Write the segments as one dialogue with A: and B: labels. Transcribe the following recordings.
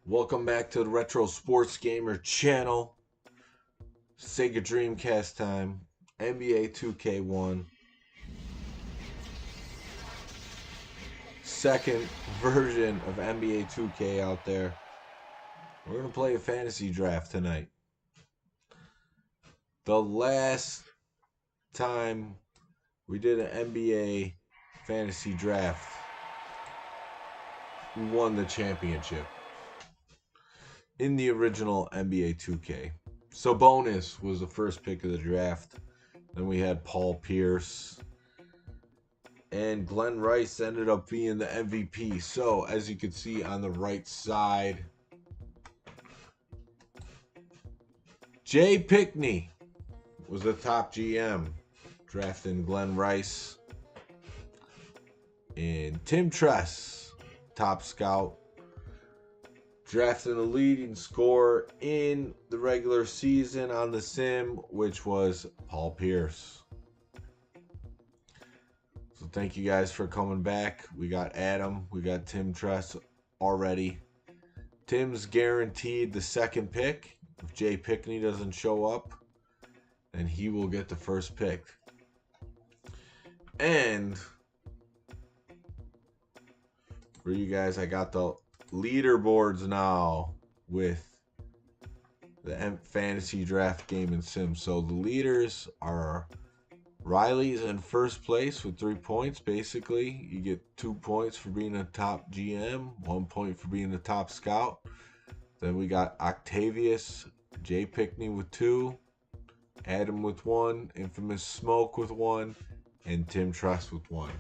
A: Welcome back to the Retro Sports Gamer channel. Sega Dreamcast time. NBA 2K1. Second version of NBA 2K out there. We're going to play a fantasy draft tonight. The last time we did an NBA fantasy draft, we won the championship in the original NBA 2K. So Bonus was the first pick of the draft. Then we had Paul Pierce. And Glenn Rice ended up being the MVP. So, as you can see on the right side, Jay Pickney was the top GM, drafting Glenn Rice. And Tim Tress, top scout, drafting a leading scorer in the regular season on the sim, which was Paul Pierce. So thank you guys for coming back. We got Adam, we got Tim Tress already. Tim's guaranteed the second pick. If Jay Pickney doesn't show up, then he will get the first pick. And for you guys, I got the leaderboards now with the fantasy draft game and sim. So the leaders are Riley's in first place with 3 points. Basically, you get 2 points for being a top GM, 1 point for being the top scout. Then we got Octavius, Jay Pickney with 2, Adam with 1, Infamous Smoke with 1, and Tim Trust with 1.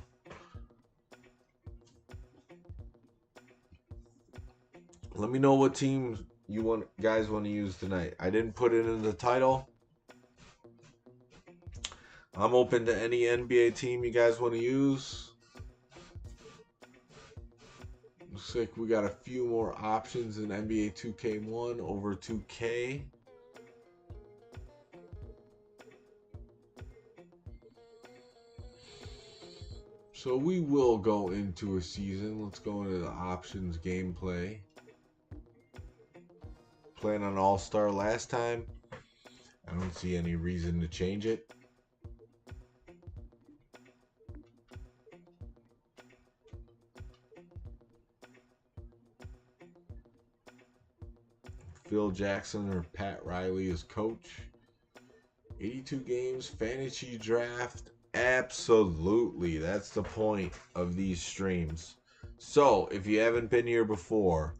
A: Let me know what teams you guys want to use tonight. I didn't put it in the title. I'm open to any NBA team you guys want to use. Looks like we got a few more options in NBA 2K1 over 2K. So we will go into a season. Let's go into the options gameplay. Playing on All-Star last time. I don't see any reason to change it. Phil Jackson or Pat Riley as coach. 82 games, fantasy draft. Absolutely. That's the point of these streams. So, if you haven't been here before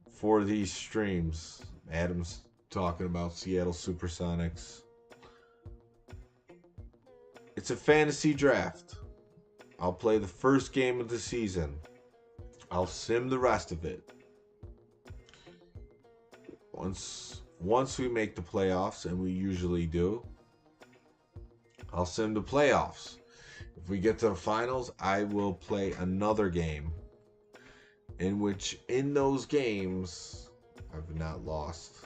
A: for these streams, Adam's talking about Seattle Supersonics. It's a fantasy draft. I'll play the first game of the season. I'll sim the rest of it. Once we make the playoffs, and we usually do, I'll sim the playoffs. If we get to the finals, I will play another game in which, in those games, I've not lost.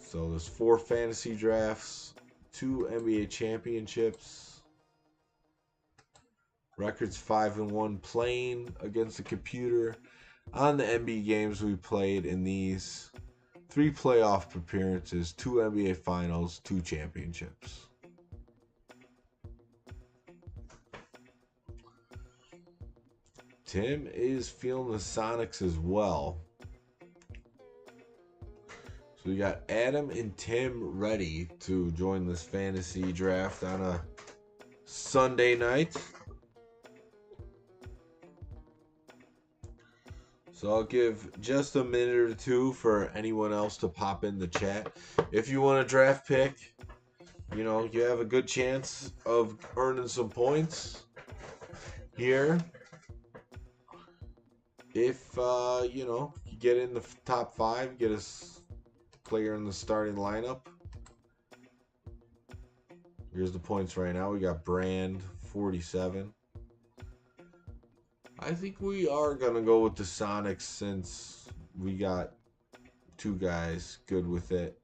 A: So there's 4 fantasy drafts, 2 NBA championships, records 5-1 playing against the computer on the NBA games we played in these, 3 playoff appearances, 2 NBA finals, 2 championships. Tim is feeling the Sonics as well. So we got Adam and Tim ready to join this fantasy draft on a Sunday night. So I'll give just a minute or two for anyone else to pop in the chat. If you want a draft pick, you know, you have a good chance of earning some points here. If, you know, you get in the top 5, get a player in the starting lineup. Here's the points right now. We got Brand, 47. I think we are going to go with the Sonics since we got 2 guys good with it.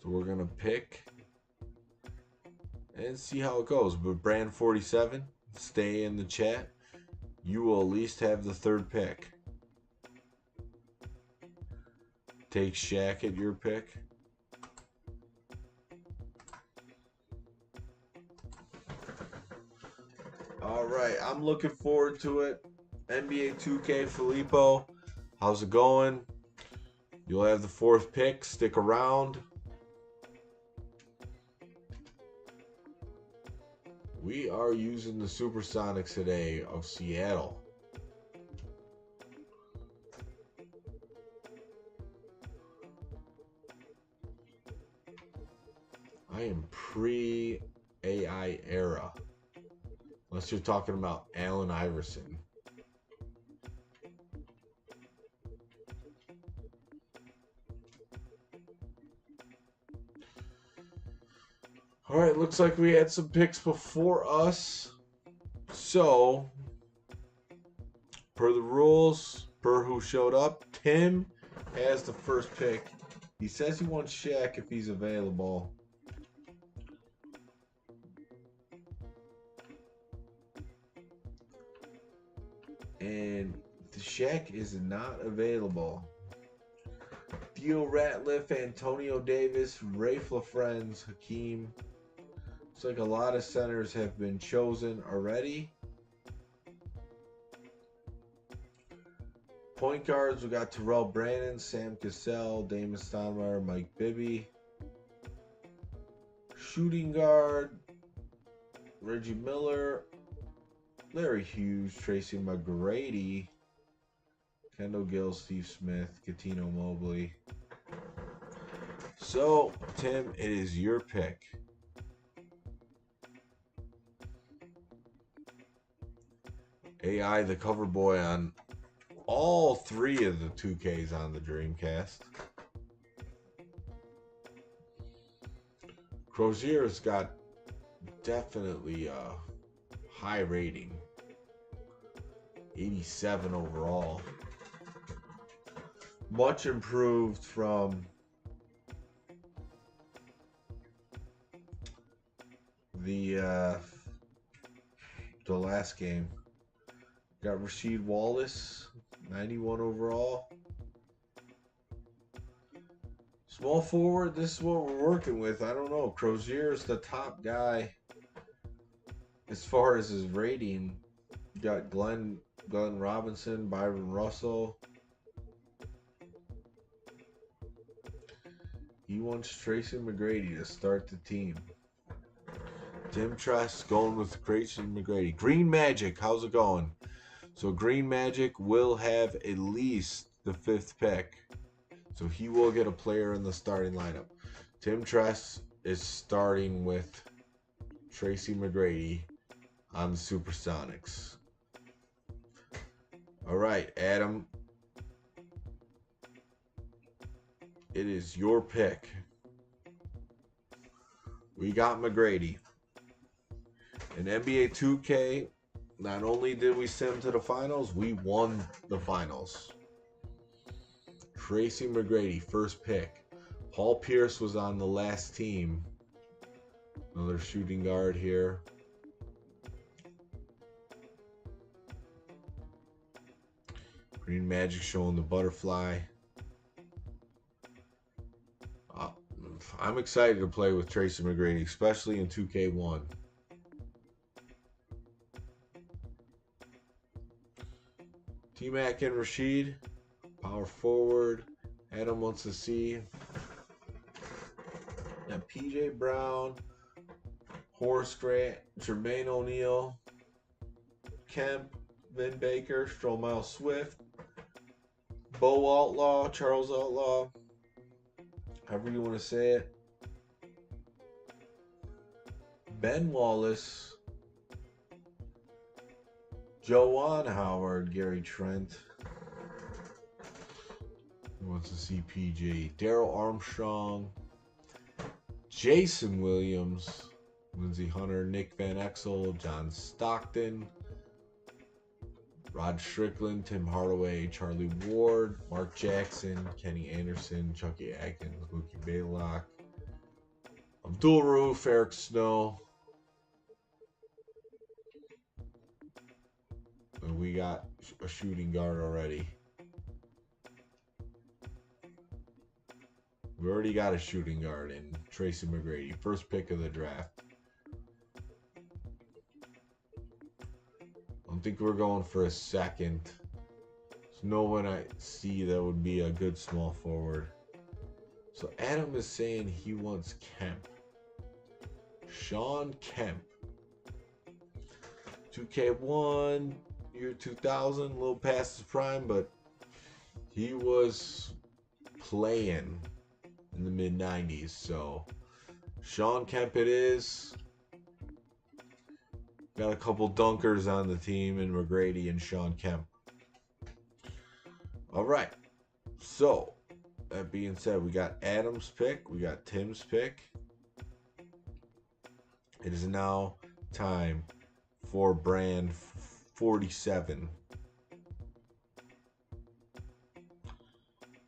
A: So we're going to pick. and see how it goes. But Brand 47, stay in the chat. You will at least have the third pick. Take Shaq at your pick. All right, I'm looking forward to it. NBA 2K Filippo, how's it going? You'll have the fourth pick. Stick around. We are using the Supersonics today of Seattle. I am pre-AI era. Unless you're talking about Allen Iverson. All right, looks like we had some picks before us. So, per the rules, per who showed up, Tim has the first pick. He says he wants Shaq if he's available. And the Shaq is not available. Theo Ratliff, Antonio Davis, Rafe LaFrentz, Hakeem. Looks like a lot of centers have been chosen already. Point guards, we got Terrell Brandon, Sam Cassell, Damon Stoudemire, Mike Bibby. Shooting guard, Reggie Miller, Larry Hughes, Tracy McGrady, Kendall Gill, Steve Smith, Katino Mobley. So, Tim, it is your pick. AI, the cover boy on all three of the 2Ks on the Dreamcast. Crozier's got definitely a high rating. 87 overall. Much improved from the last game. Got Rasheed Wallace, 91 overall. Small forward, this is what we're working with. I don't know. Crozier's the top guy as far as his rating. You got Glenn Robinson, Byron Russell. He wants Tracy McGrady to start the team. Tim Trust going with Tracy McGrady. Green Magic, how's it going? So Green Magic will have at least the fifth pick. So he will get a player in the starting lineup. Tim Tress is starting with Tracy McGrady on the Supersonics. All right, Adam. It is your pick. We got McGrady. In NBA 2K, not only did we sim to the finals, we won the finals. Tracy McGrady, first pick. Paul Pierce was on the last team. Another shooting guard here. Green Magic showing the butterfly. I'm excited to play with Tracy McGrady, especially in 2K1. T-Mac and Rasheed, power forward. Adam wants to see. Got PJ Brown, Horace Grant, Jermaine O'Neal, Kemp, Vin Baker, Stromile Swift, Bo Outlaw, Charles Outlaw, however you want to say it. Ben Wallace, Joanne Howard, Gary Trent. Who wants to see PJ? Daryl Armstrong, Jason Williams, Lindsey Hunter, Nick Van Exel, John Stockton, Rod Strickland, Tim Hardaway, Charlie Ward, Mark Jackson, Kenny Anderson, Chucky Atkins, Mookie Blaylock, Abdul Rauf, Eric Snow, And we got a shooting guard already. We already got a shooting guard in Tracy McGrady. First pick of the draft. I don't think we're going for a second. There's no one I see that would be a good small forward. So Adam is saying he wants Kemp. Sean Kemp. 2K1, year 2000, a little past his prime, but he was playing in the mid-90s. So Sean Kemp it is. Got a couple dunkers on the team in McGrady and Sean Kemp. All right. So that being said, we got Adam's pick. We got Tim's pick. It is now time for brand 47.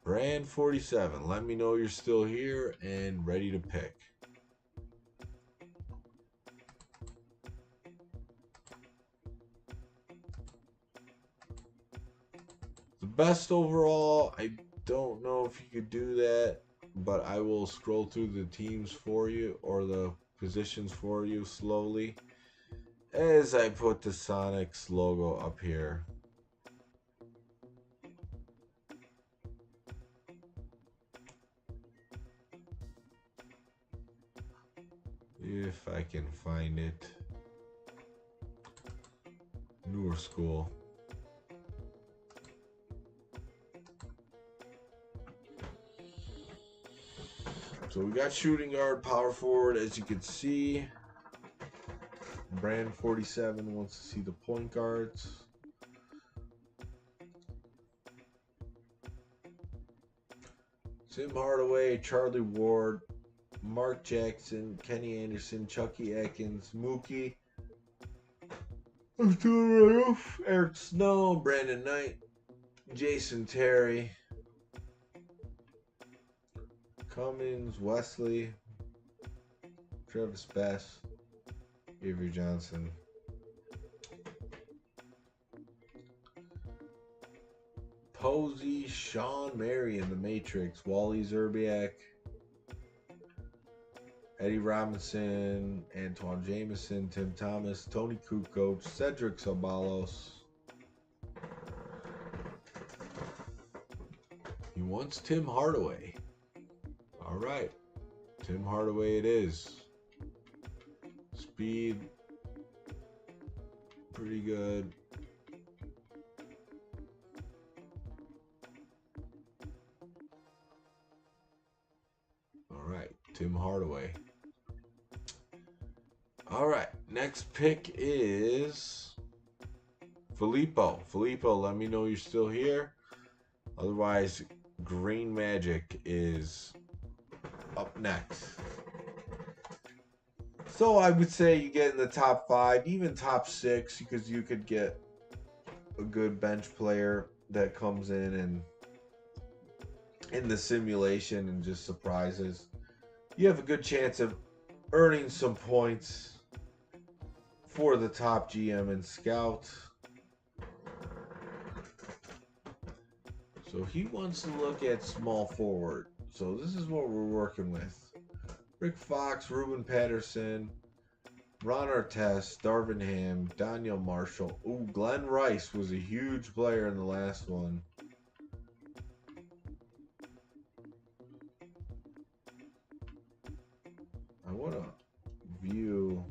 A: Brand 47. Let me know you're still here and ready to pick. The best overall, I don't know if you could do that, but I will scroll through the teams for you or the positions for you slowly as I put the Sonics logo up here. If I can find it. Newer school. So we got shooting guard, power forward, as you can see. Brand 47 wants to see the point guards. Tim Hardaway, Charlie Ward, Mark Jackson, Kenny Anderson, Chucky Atkins, Mookie, Eric Snow, Brandon Knight, Jason Terry, Cummings, Wesley, Travis Bass, Avery Johnson. Posey, Sean Mary in the Matrix, Wally Zerbiak, Eddie Robinson, Antoine Jameson, Tim Thomas, Tony Kukoc, Cedric Sabalos. He wants Tim Hardaway. All right, Tim Hardaway it is. Speed, pretty good. All right, Tim Hardaway. All right, next pick is Filippo. Filippo, let me know you're still here. Otherwise, Green Magic is up next. So I would say you get in the top 5, even top 6, because you could get a good bench player that comes in the simulation and just surprises. You have a good chance of earning some points for the top GM and scout. So he wants to look at small forward. So this is what we're working with. Rick Fox, Ruben Patterson, Ron Artest, Darvin Ham, Daniel Marshall. Ooh, Glenn Rice was a huge player in the last one. I want to view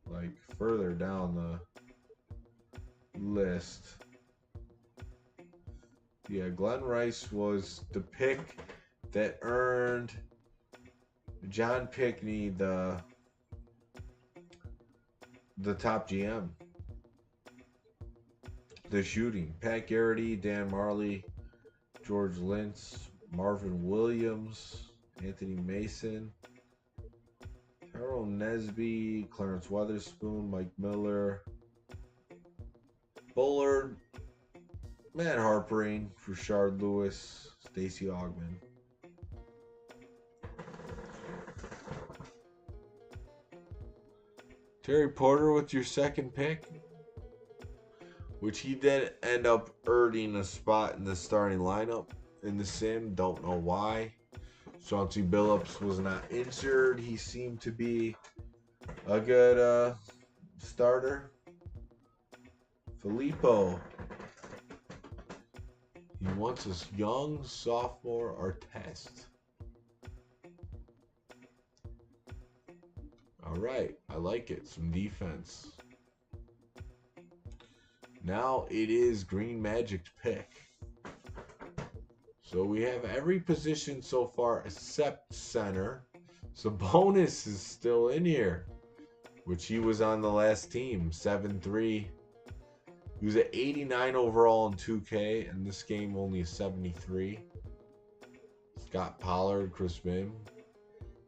A: like further down the list. Yeah, Glenn Rice was the pick that earned John Pickney the top GM. The shooting. Pat Garrity, Dan Marley, George Lintz, Marvin Williams, Anthony Mason, Harold Nesby, Clarence Weatherspoon, Mike Miller, Bullard, Matt Harpering, Rashard Lewis, Stacey Augman. Terry Porter with your second pick. which he did end up earning a spot in the starting lineup in the sim. Don't know why. Chauncey Billups was not injured. He seemed to be a good starter. Filippo. He wants his young sophomore Artest. All right, I like it. Some defense. Now it is Green Magic's pick. So we have every position so far except center. Sabonis is still in here, which he was on the last team, 7-3. He was at 89 overall in 2K, and this game only 73. Scott Pollard, Chris Mim.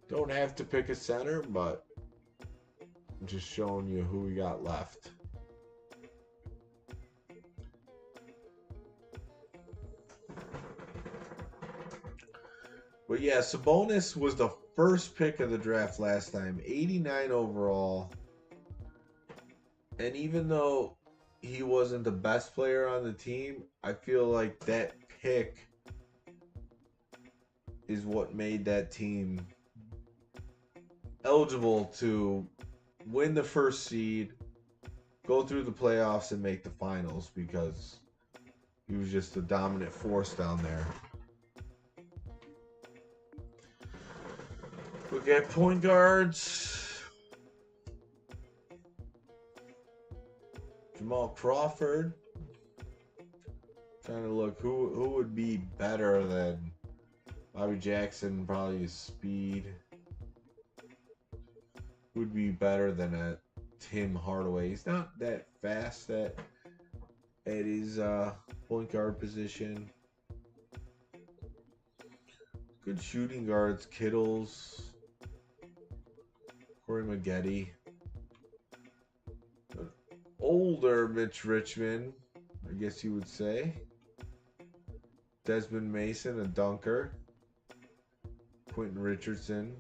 A: Don't have to pick a center, but I'm just showing you who we got left. But yeah, Sabonis was the first pick of the draft last time, 89 overall. And even though he wasn't the best player on the team, I feel like that pick is what made that team eligible to win the first seed, go through the playoffs, and make the finals, because he was just a dominant force down there. Look at point guards. Jamal Crawford. Trying to look who would be better than Bobby Jackson. Probably his speed. Who would be better than a Tim Hardaway? He's not that fast at his point guard position. Good shooting guards. Kittles. Corey Maggette. An older Mitch Richmond, I guess you would say. Desmond Mason, a dunker. Quentin Richardson.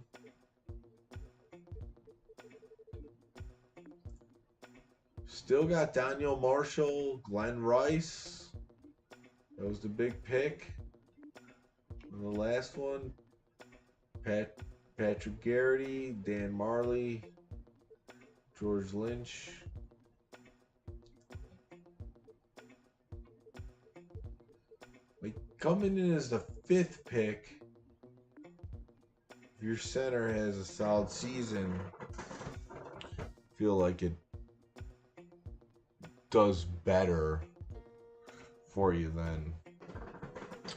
A: Still got Daniel Marshall, Glenn Rice. That was the big pick. And the last one, Patrick Garrity, Dan Marley, George Lynch. Like, coming in as the 5th pick, if your center has a solid season, I feel like it does better for you than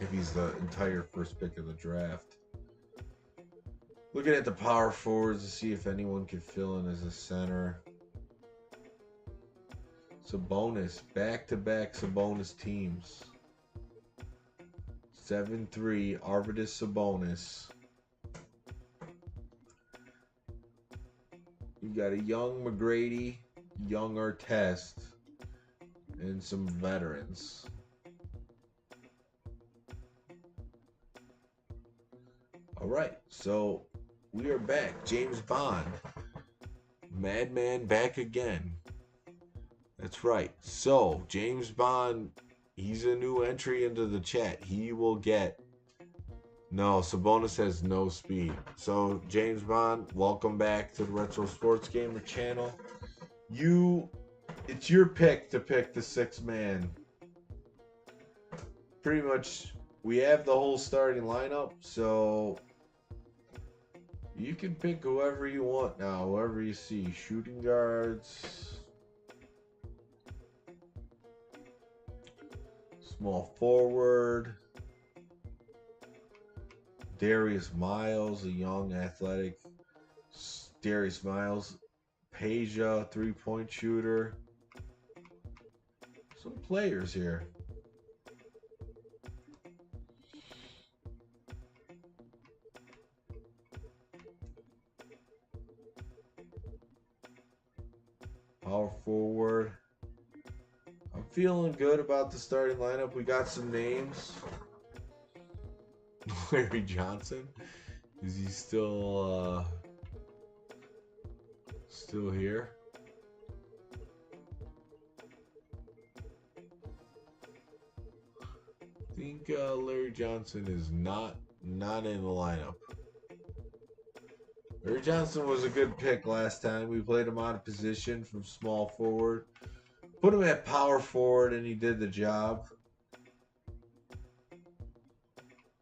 A: if he's the entire first pick of the draft. Looking at the power forwards to see if anyone could fill in as a center. Sabonis, back-to-back Sabonis teams. 7-3, Arvydas Sabonis. You got a young McGrady, young Artest, and some veterans. All right, so we are back. James Bond, Madman, back again. That's right. So James Bond, he's a new entry into the chat. He will get... No, Sabonis has no speed. So James Bond, welcome back to the Retro Sports Gamer channel. It's your pick to pick the 6th man. Pretty much, we have the whole starting lineup, so you can pick whoever you want now, whoever you see. Shooting guards, small forward, Darius Miles, a young athletic Darius Miles, Peja, 3-point shooter. Some players here. Power forward. I'm feeling good about the starting lineup. We got some names. Larry Johnson. Is he still here? think Larry Johnson is not in the lineup. Larry Johnson was a good pick last time. We played him out of position from small forward. Put him at power forward and he did the job.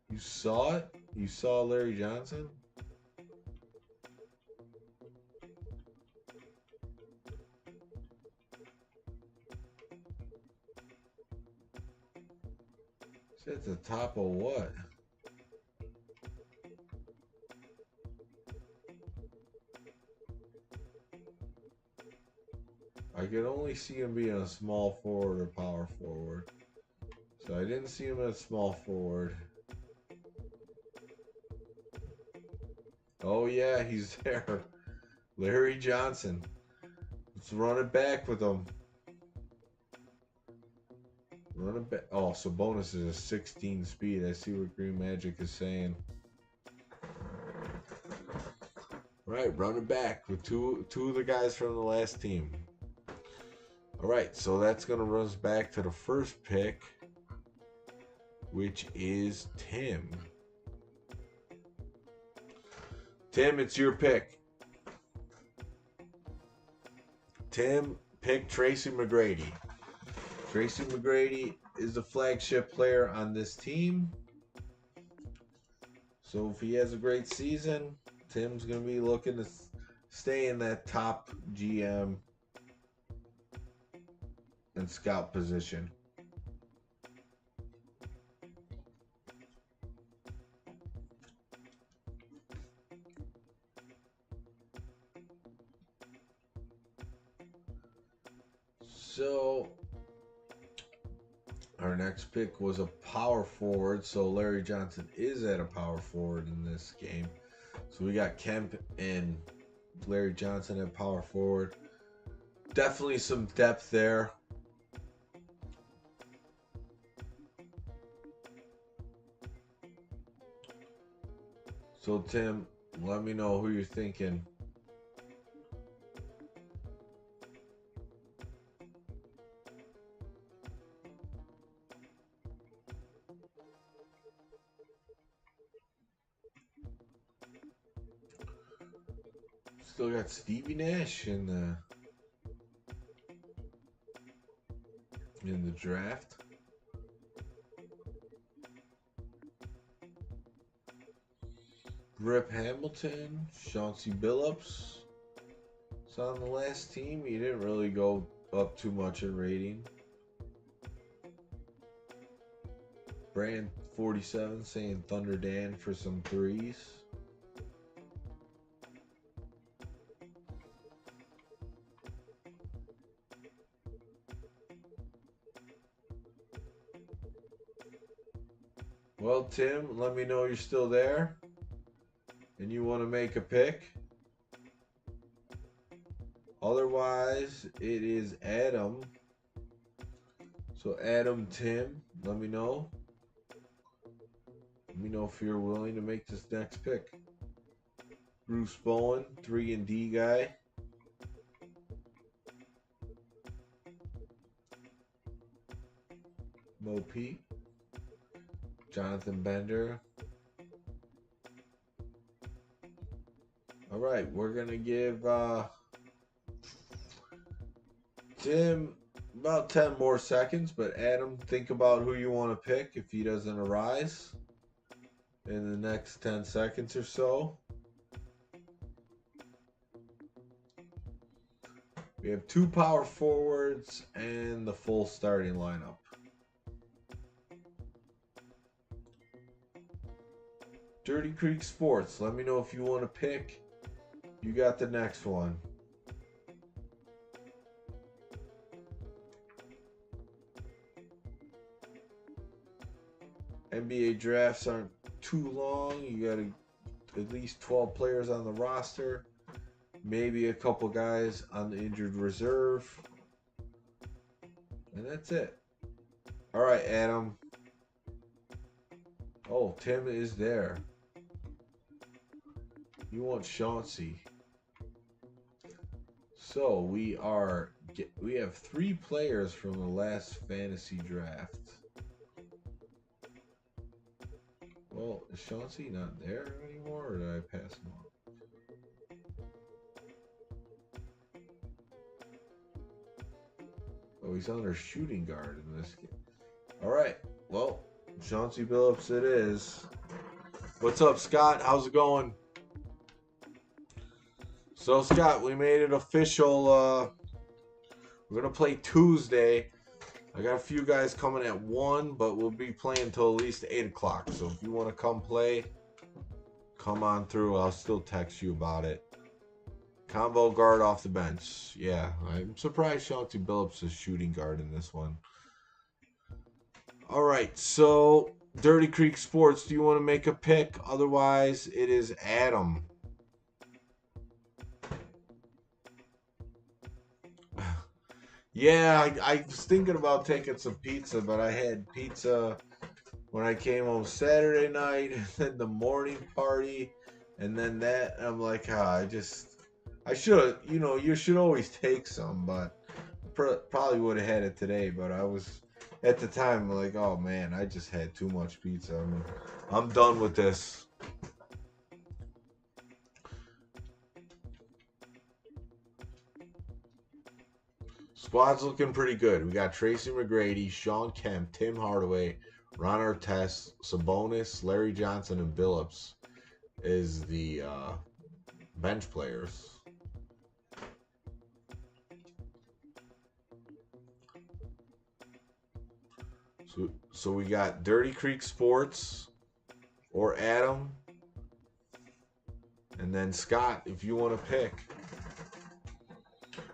A: You saw it? You saw Larry Johnson? It's at the top of what? I could only see him being a small forward or power forward. So I didn't see him as small forward. Oh yeah, he's there. Larry Johnson. Let's run it back with him. Run it back. Oh, so bonus is a 16 speed. I see what Green Magic is saying. Right, run it back with two of the guys from the last team. All right, so that's gonna run us back to the first pick, which is Tim. Tim, it's your pick. Tim picked Tracy McGrady. Tracy McGrady is the flagship player on this team. So if he has a great season, Tim's going to be looking to stay in that top GM and scout position. So our next pick was a power forward. So Larry Johnson is at a power forward in this game. So we got Kemp and Larry Johnson at power forward. Definitely some depth there. So Tim, let me know who you're thinking. Still got Stevie Nash in the draft. Rip Hamilton, Chauncey Billups. It's on the last team. He didn't really go up too much in rating. Brand 47 saying Thunder Dan for some threes. Well, Tim, let me know you're still there and you want to make a pick. Otherwise, it is Adam. So Adam, Tim, let me know. Let me know if you're willing to make this next pick. Bruce Bowen, 3-and-D guy. Mo Pete. Jonathan Bender. All right, we're going to give Tim about 10 more seconds, but Adam, think about who you want to pick if he doesn't arise in the next 10 seconds or so. We have 2 power forwards and the full starting lineup. Dirty Creek Sports, let me know if you want to pick. You got the next one. NBA drafts aren't too long. You got at least 12 players on the roster. Maybe a couple guys on the injured reserve. And that's it. All right, Adam. Oh, Tim is there. You want Chauncey. So we have 3 players from the last fantasy draft. Well, is Chauncey not there anymore, or did I pass him on? Oh, he's under shooting guard in this game. All right. Well, Chauncey Billups it is. What's up, Scott? How's it going? So, Scott, we made it official. We're going to play Tuesday. I got a few guys coming at 1, but we'll be playing till at least 8 o'clock. So if you want to come play, come on through. I'll still text you about it. Combo guard off the bench. Yeah, I'm surprised Chauncey Billups is shooting guard in this one. All right, so Dirty Creek Sports, do you want to make a pick? Otherwise, it is Adam. Yeah, I was thinking about taking some pizza, but I had pizza when I came home Saturday night, and then the morning party, and then that. And I'm like, I should, you should always take some, but probably would have had it today. But I was, at the time, like, oh man, I just had too much pizza. I'm done with this. Squad's looking pretty good. We got Tracy McGrady, Sean Kemp, Tim Hardaway, Ron Artest, Sabonis, Larry Johnson, and Billups is the bench players. So we got Dirty Creek Sports or Adam, and then Scott, if you want to pick.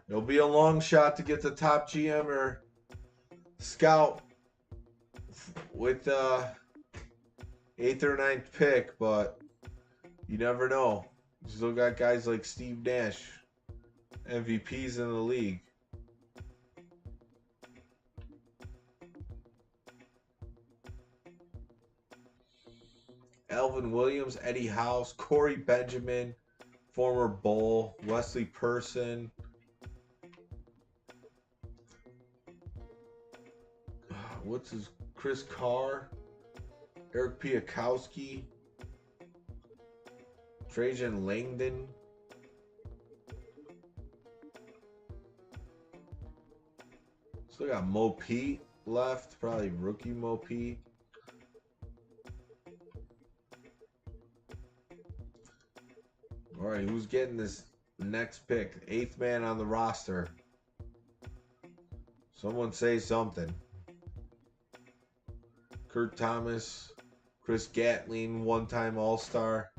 A: It'll be a long shot to get the top GM or scout with 8th or 9th pick, but you never know. You still got guys like Steve Nash, MVPs in the league. Alvin Williams, Eddie House, Corey Benjamin, former Bull, Wesley Person. What's his? Chris Carr, Eric Piakowski, Trajan Langdon. Still got Mo Pete left, probably rookie Mo Pete. All right, who's getting this next pick? 8th man on the roster. Someone say something. Kurt Thomas, Chris Gatling, one-time All-Star.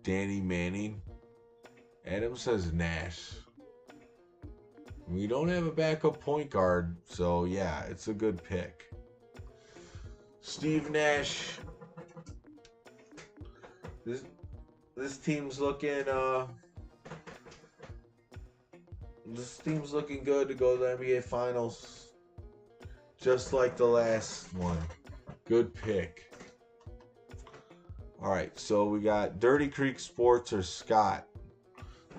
A: Danny Manning. Adam says Nash. We don't have a backup point guard, so yeah, it's a good pick. Steve Nash. This team's looking good to go to the NBA Finals. Just like the last one. Good pick. Alright, so we got Dirty Creek Sports or Scott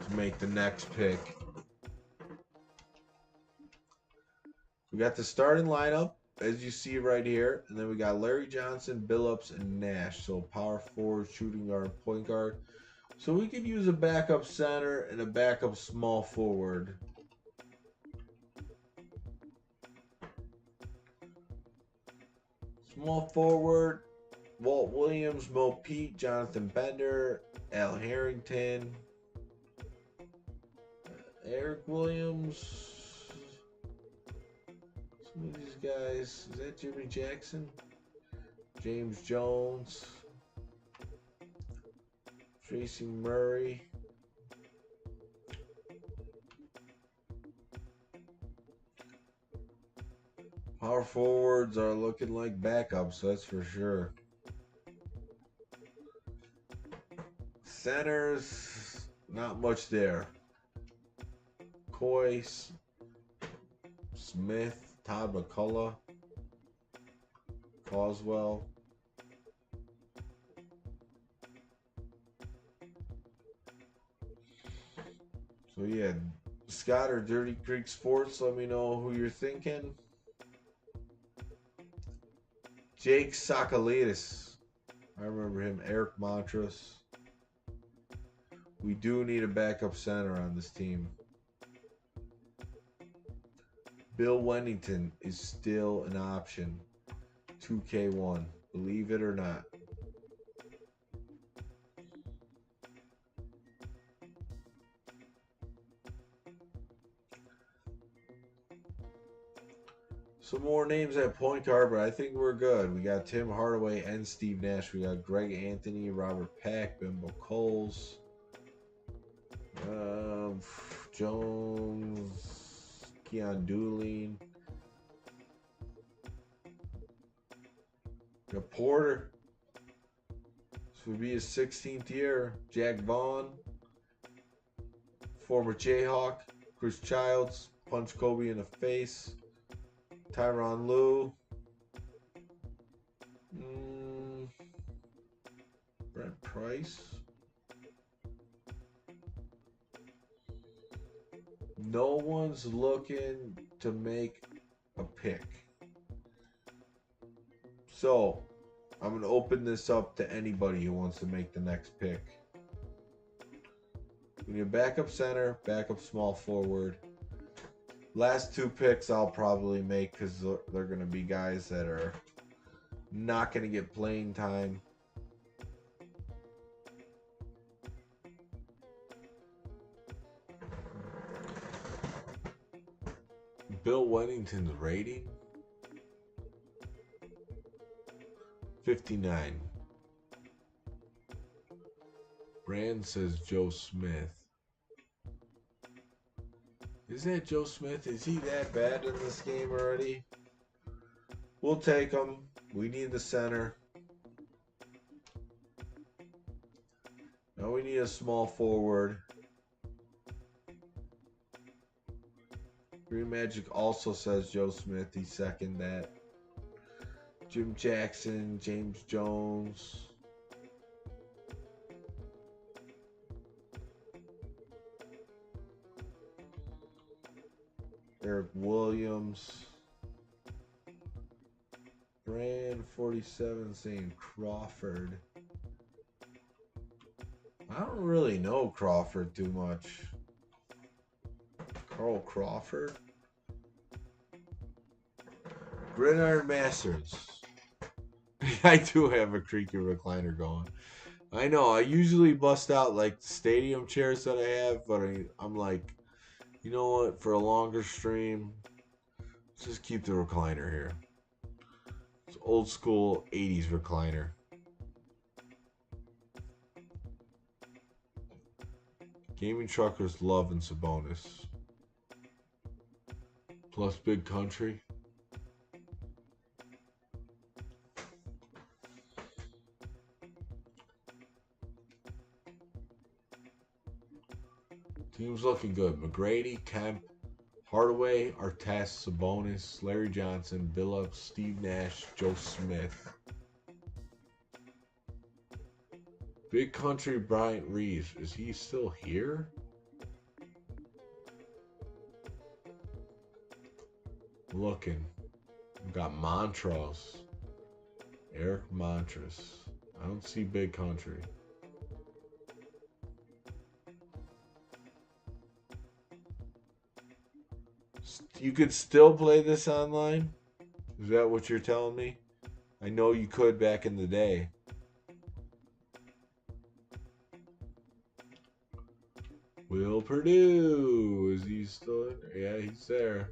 A: to make the next pick. We got the starting lineup, as you see right here. And then we got Larry Johnson, Billups, and Nash. So power forward, shooting guard, point guard. So we could use a backup center and a backup small forward. Small forward, Walt Williams, Mo Pete, Jonathan Bender, Al Harrington, Eric Williams. Some of these guys. Is that Jimmy Jackson? James Jones. Tracy Murray. Power forwards are looking like backups, that's for sure. Centers, not much there. Coy, Smith, Todd McCullough, Coswell. So yeah, Scott or Dirty Creek Sports, let me know who you're thinking. Jake Sakalidis. I remember him. Eric Montrose. We do need a backup center on this team. Bill Wennington is still an option. 2K1. Believe it or not. Some more names at point guard, but I think we're good. We got Tim Hardaway and Steve Nash. We got Greg Anthony, Robert Pack, Bimbo Coles, Jones, Keon Dooling. Got Porter. This would be his 16th year. Jack Vaughn, former Jayhawk. Chris Childs, punch Kobe in the face. Tyronn Lue. Brent Price. No one's looking to make a pick. So, I'm going to open this up to anybody who wants to make the next pick. We need a backup center, backup small forward. Last two picks I'll probably make because they're going to be guys that are not going to get playing time. Bill Wennington's rating? 59. Brand says Joe Smith. Is that Joe Smith? Is he that bad in this game already? We'll take him. We need the center. Now we need a small forward. Green Magic also says Joe Smith. He second that. Jim Jackson, James Jones. Eric Williams. Brand 47 saying Crawford. I don't really know Crawford too much. Carl Crawford. Gridiron Masters. I do have a creaky recliner going. I know, I usually bust out like stadium chairs that I have, but I'm like, you know what, for a longer stream, let's just keep the recliner here. It's old school 80s recliner. Gaming Truckers love and Sabonis. Plus Big Country. Team's looking good. McGrady, Kemp, Hardaway, Artest, Sabonis, Larry Johnson, Billups, Steve Nash, Joe Smith. Big Country Bryant Reeves. Is he still here? Looking. We've got Montrose. Eric Montrose. I don't see Big Country. You could still play this online? Is that what you're telling me? I know you could back in the day. Will Purdue. Is he still in there? Yeah, he's there.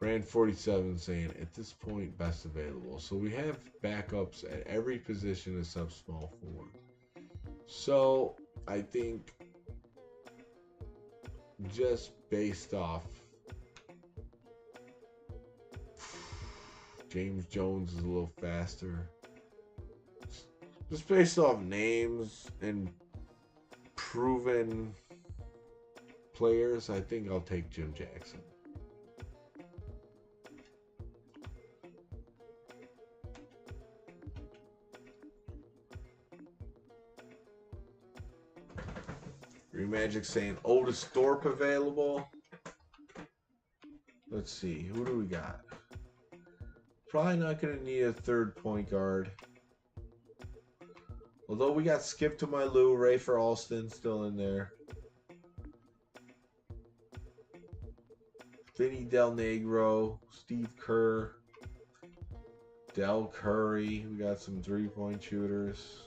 A: Brand 47 saying, at this point, best available. So we have backups at every position except small forward. So I think just based off James Jones is a little faster. Just based off names and proven players, I think I'll take Jim Jackson. Magic saying Otis Thorpe available. Let's see. Who do we got? Probably not going to need a third point guard. Although we got Skip to my Lou, Ray for Alston still in there. Vinny Del Negro, Steve Kerr, Del Curry. We got some three-point shooters.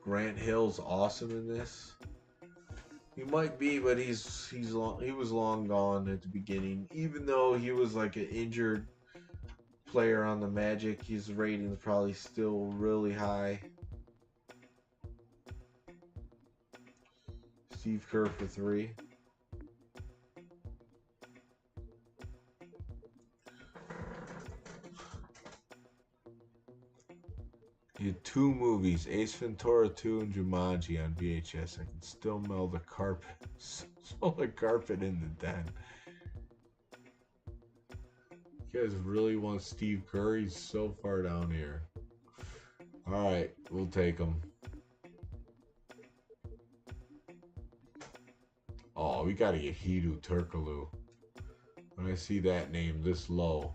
A: Grant Hill's awesome in this. He might be, but he was long gone at the beginning. Even though he was like an injured player on the Magic, his rating is probably still really high. Steve Kerr for 3. He had 2 movies, Ace Ventura 2 and Jumanji on VHS. I can still smell the carpet, smell the carpet in the den. You guys really want Steve Kerr? He's so far down here. All right, we'll take him. Oh, we got to get Hedo Turkoglu. When I see that name this low.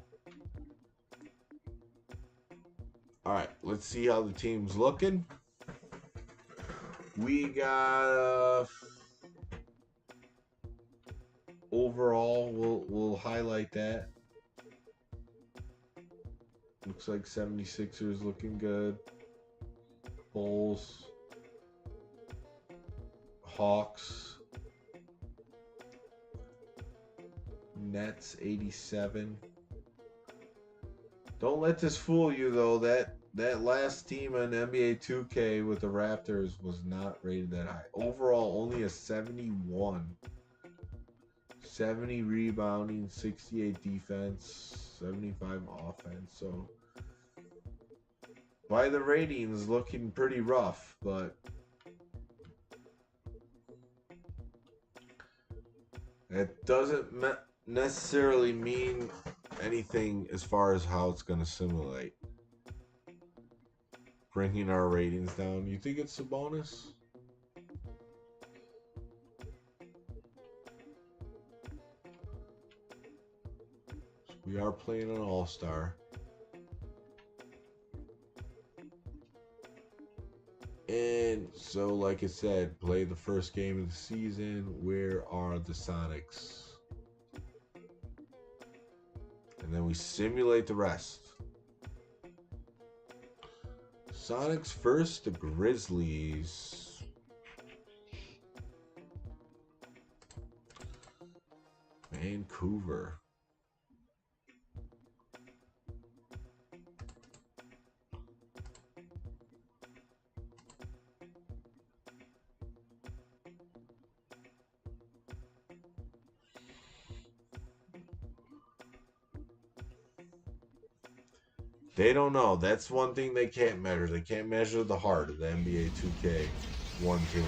A: All right, let's see how the team's looking. We got overall, we'll highlight that. Looks like 76ers looking good. Bulls, Hawks, Nets 87. Don't let this fool you though. That last team on NBA 2K with the Raptors was not rated that high. Overall, only a 71. 70 rebounding, 68 defense, 75 offense. So by the ratings, looking pretty rough, but that doesn't necessarily mean anything as far as how it's going to simulate. Bringing our ratings down. You think it's a bonus? We are playing an all-star. And so, like I said, play the first game of the season. Where are the Sonics? And then we simulate the rest. Sonics first, the Grizzlies. Vancouver. They don't know. That's one thing they can't measure. They can't measure the heart of the NBA 2K1 team.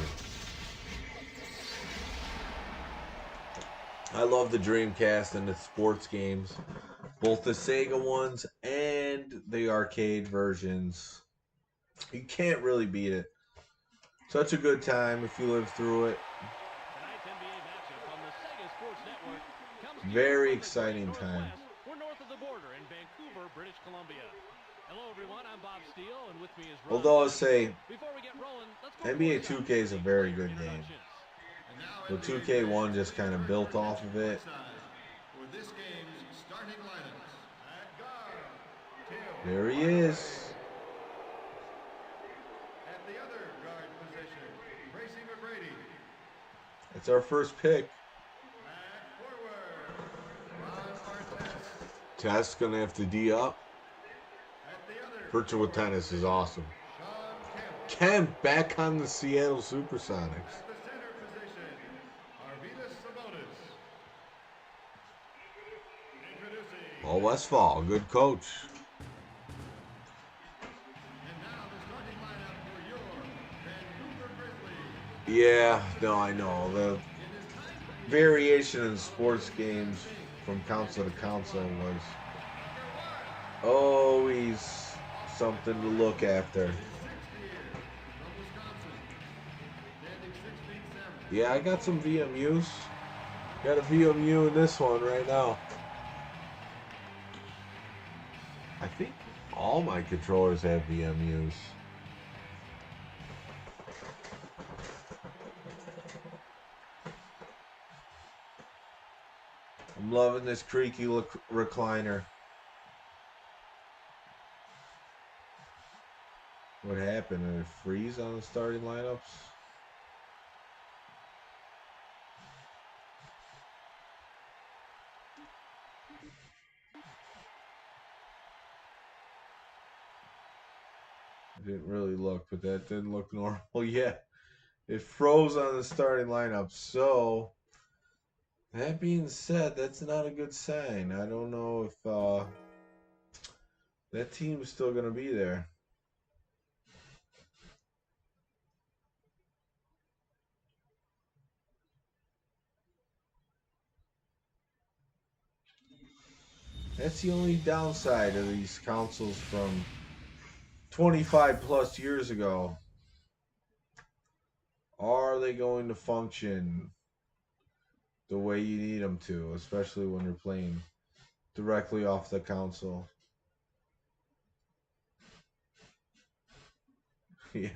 A: I love the Dreamcast and the sports games. Both the Sega ones and the arcade versions. You can't really beat it. Such a good time if you live through it. Very exciting time.
B: We're north of the border in Vancouver, British Columbia. Hello everyone, I'm Bob Steele, and with me is Ron.
A: Although I say
B: Before we get rolling, let's go
A: NBA 2K is a very good game. The 2K1 just kind of built off of it. There he is.
C: At the other guard position, Tracy McGrady.
A: That's our first pick. Tess gonna have to D up. Virtual tennis is awesome. Kemp back on the Seattle Supersonics. Paul Westphal, good coach. Yeah, no, I know. The variation in sports games from console to console was Oh, he's something to look after. Yeah, I got some VMUs. Got a VMU in this one right now. I think all my controllers have VMUs. I'm loving this creaky recliner. What happened? Did it freeze on the starting lineups? I didn't really look, but that didn't look normal. Yeah, it froze on the starting lineup. So, that being said, that's not a good sign. I don't know if that team's still going to be there. That's the only downside of these consoles from 25 plus years ago. Are they going to function the way you need them to, especially when you're playing directly off the console? Yeah.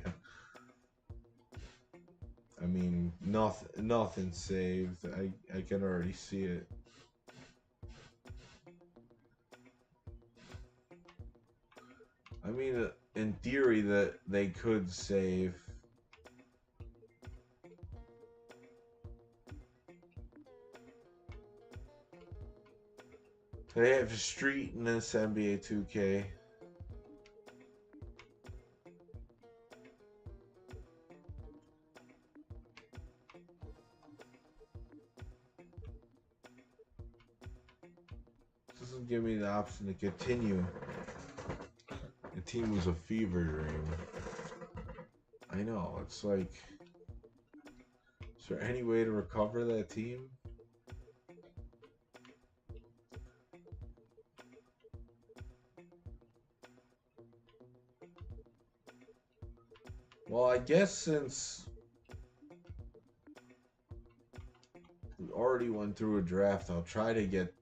A: I mean, nothing saved. I can already see it. I mean, in theory, that they could save. They have Street in this NBA 2K. Doesn't give me the option to continue. The team was a fever dream. I know, it's like, is there any way to recover that team? Well, I guess since we already went through a draft, I'll try to get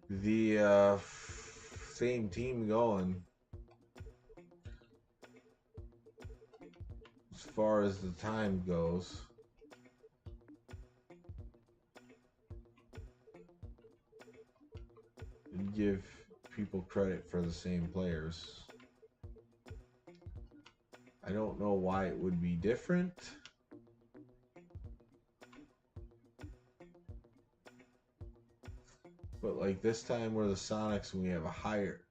A: the same team going. As far as the time goes. And give people credit for the same players. I don't know why it would be different. But like this time we're the Sonics and we have a higher.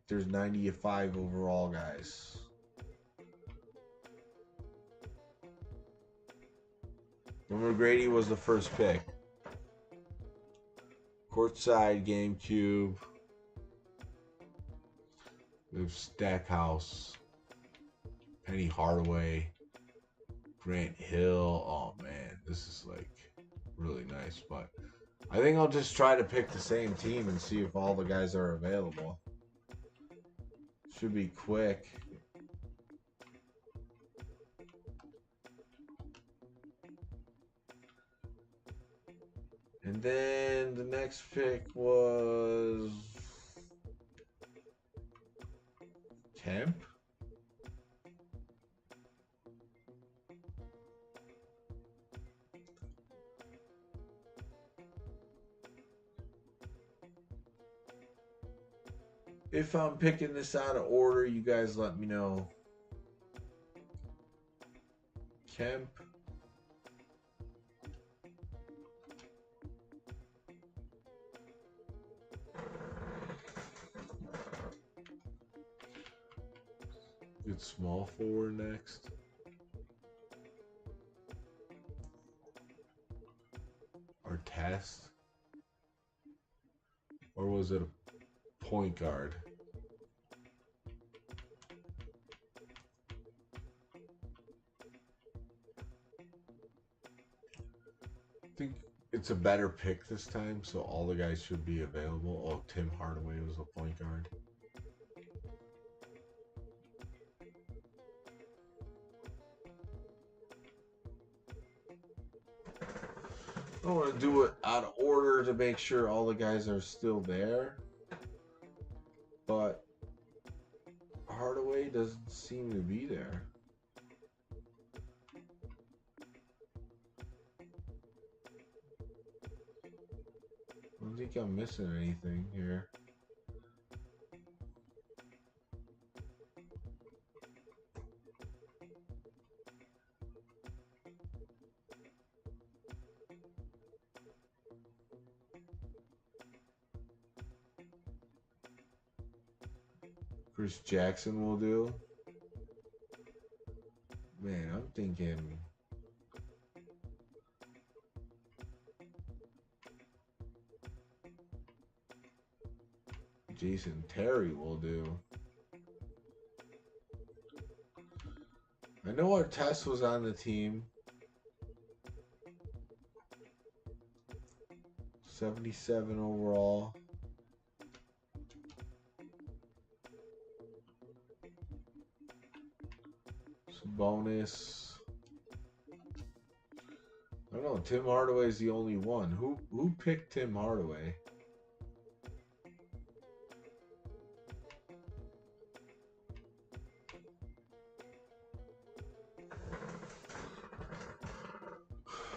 A: There's 95 overall guys. Remember, Grady was the first pick. Courtside, GameCube. There's Stackhouse, Penny Hardaway, Grant Hill. Oh man, this is like really nice. But I think I'll just try to pick the same team and see if all the guys are available. Should be quick. And then the next pick was Kemp. If I'm picking this out of order, you guys let me know. Kemp. Good small forward next. Or test. Or was it a point guard? I think It's a better pick this time, so all the guys should be available. Oh, Tim Hardaway was a point guard. I want to do it out of order to make sure all the guys are still there. But Hardaway doesn't seem to be there. I don't think I'm missing anything here. Chris Jackson will do. Man, I'm thinking Jason Terry will do. I know Artest was on the team. 77 overall. Bonus. I don't know. Tim Hardaway's the only one. Who picked Tim Hardaway?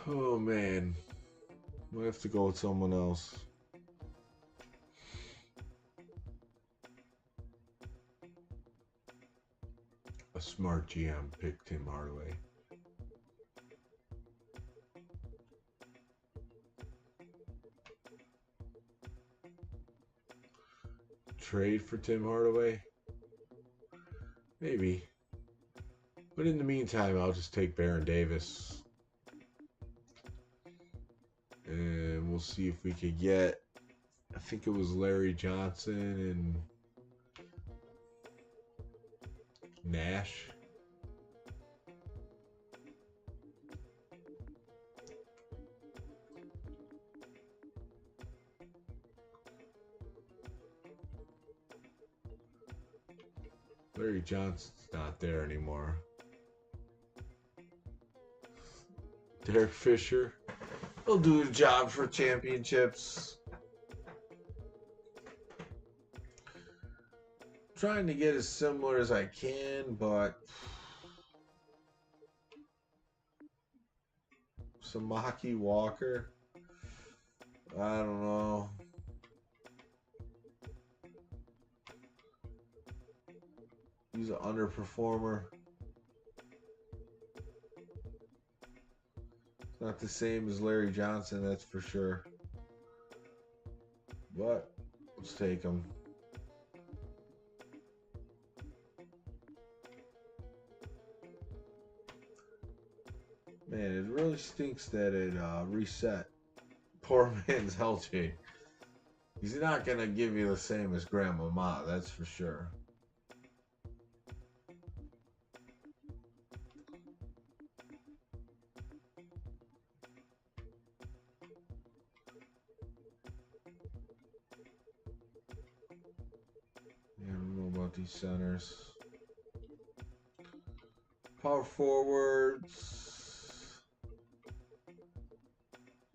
A: Oh man, we have to go with someone else. A smart GM picked Tim Hardaway. Trade for Tim Hardaway? Maybe. But in the meantime, I'll just take Baron Davis. And we'll see if we could get, I think it was Larry Johnson and Nash. Larry Johnson's not there anymore. Derek Fisher. He'll do the job for championships. Trying to get as similar as I can, but Samaki Walker, I don't know. He's an underperformer. It's not the same as Larry Johnson, that's for sure. But let's take him. Man, it really stinks that it reset. Poor man's LJ. He's not going to give you the same as Grandmama, that's for sure. Yeah, I don't know about these centers. Power forwards.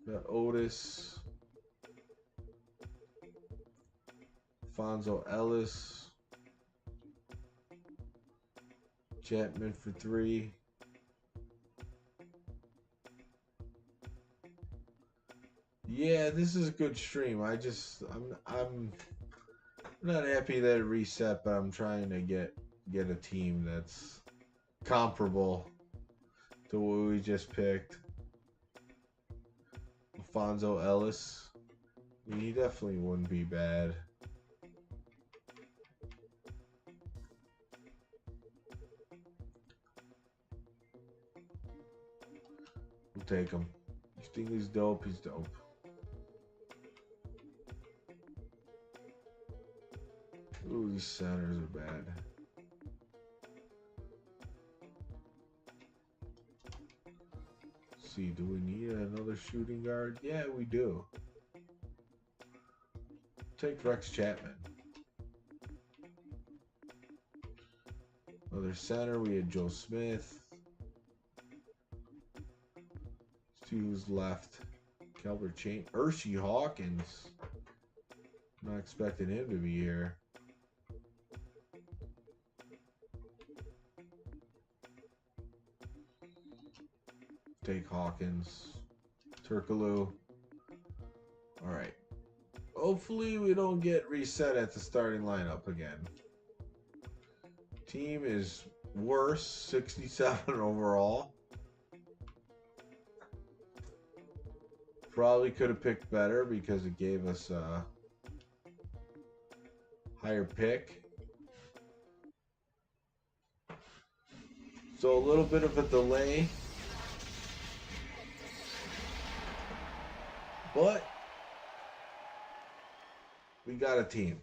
A: Got Otis. Fonzo Ellis. Chapman for 3. Yeah, this is a good stream. I'm not happy that it reset, but I'm trying to get a team that's comparable to what we just picked. Fonzo Ellis. I mean, he definitely wouldn't be bad. We'll take him. You think he's dope? He's dope. Ooh, these centers are bad. see, do we need another shooting guard? Yeah, we do. Take Rex Chapman. Another center, we had Joe Smith. Let's see who's left. Calvert Chain. Hershey Hawkins. Not expecting him to be here. Take Hawkins. Turkaloo. Alright. Hopefully we don't get reset at the starting lineup again. Team is worse, 67 overall. Probably could have picked better because it gave us a higher pick. So a little bit of a delay. But we got a team.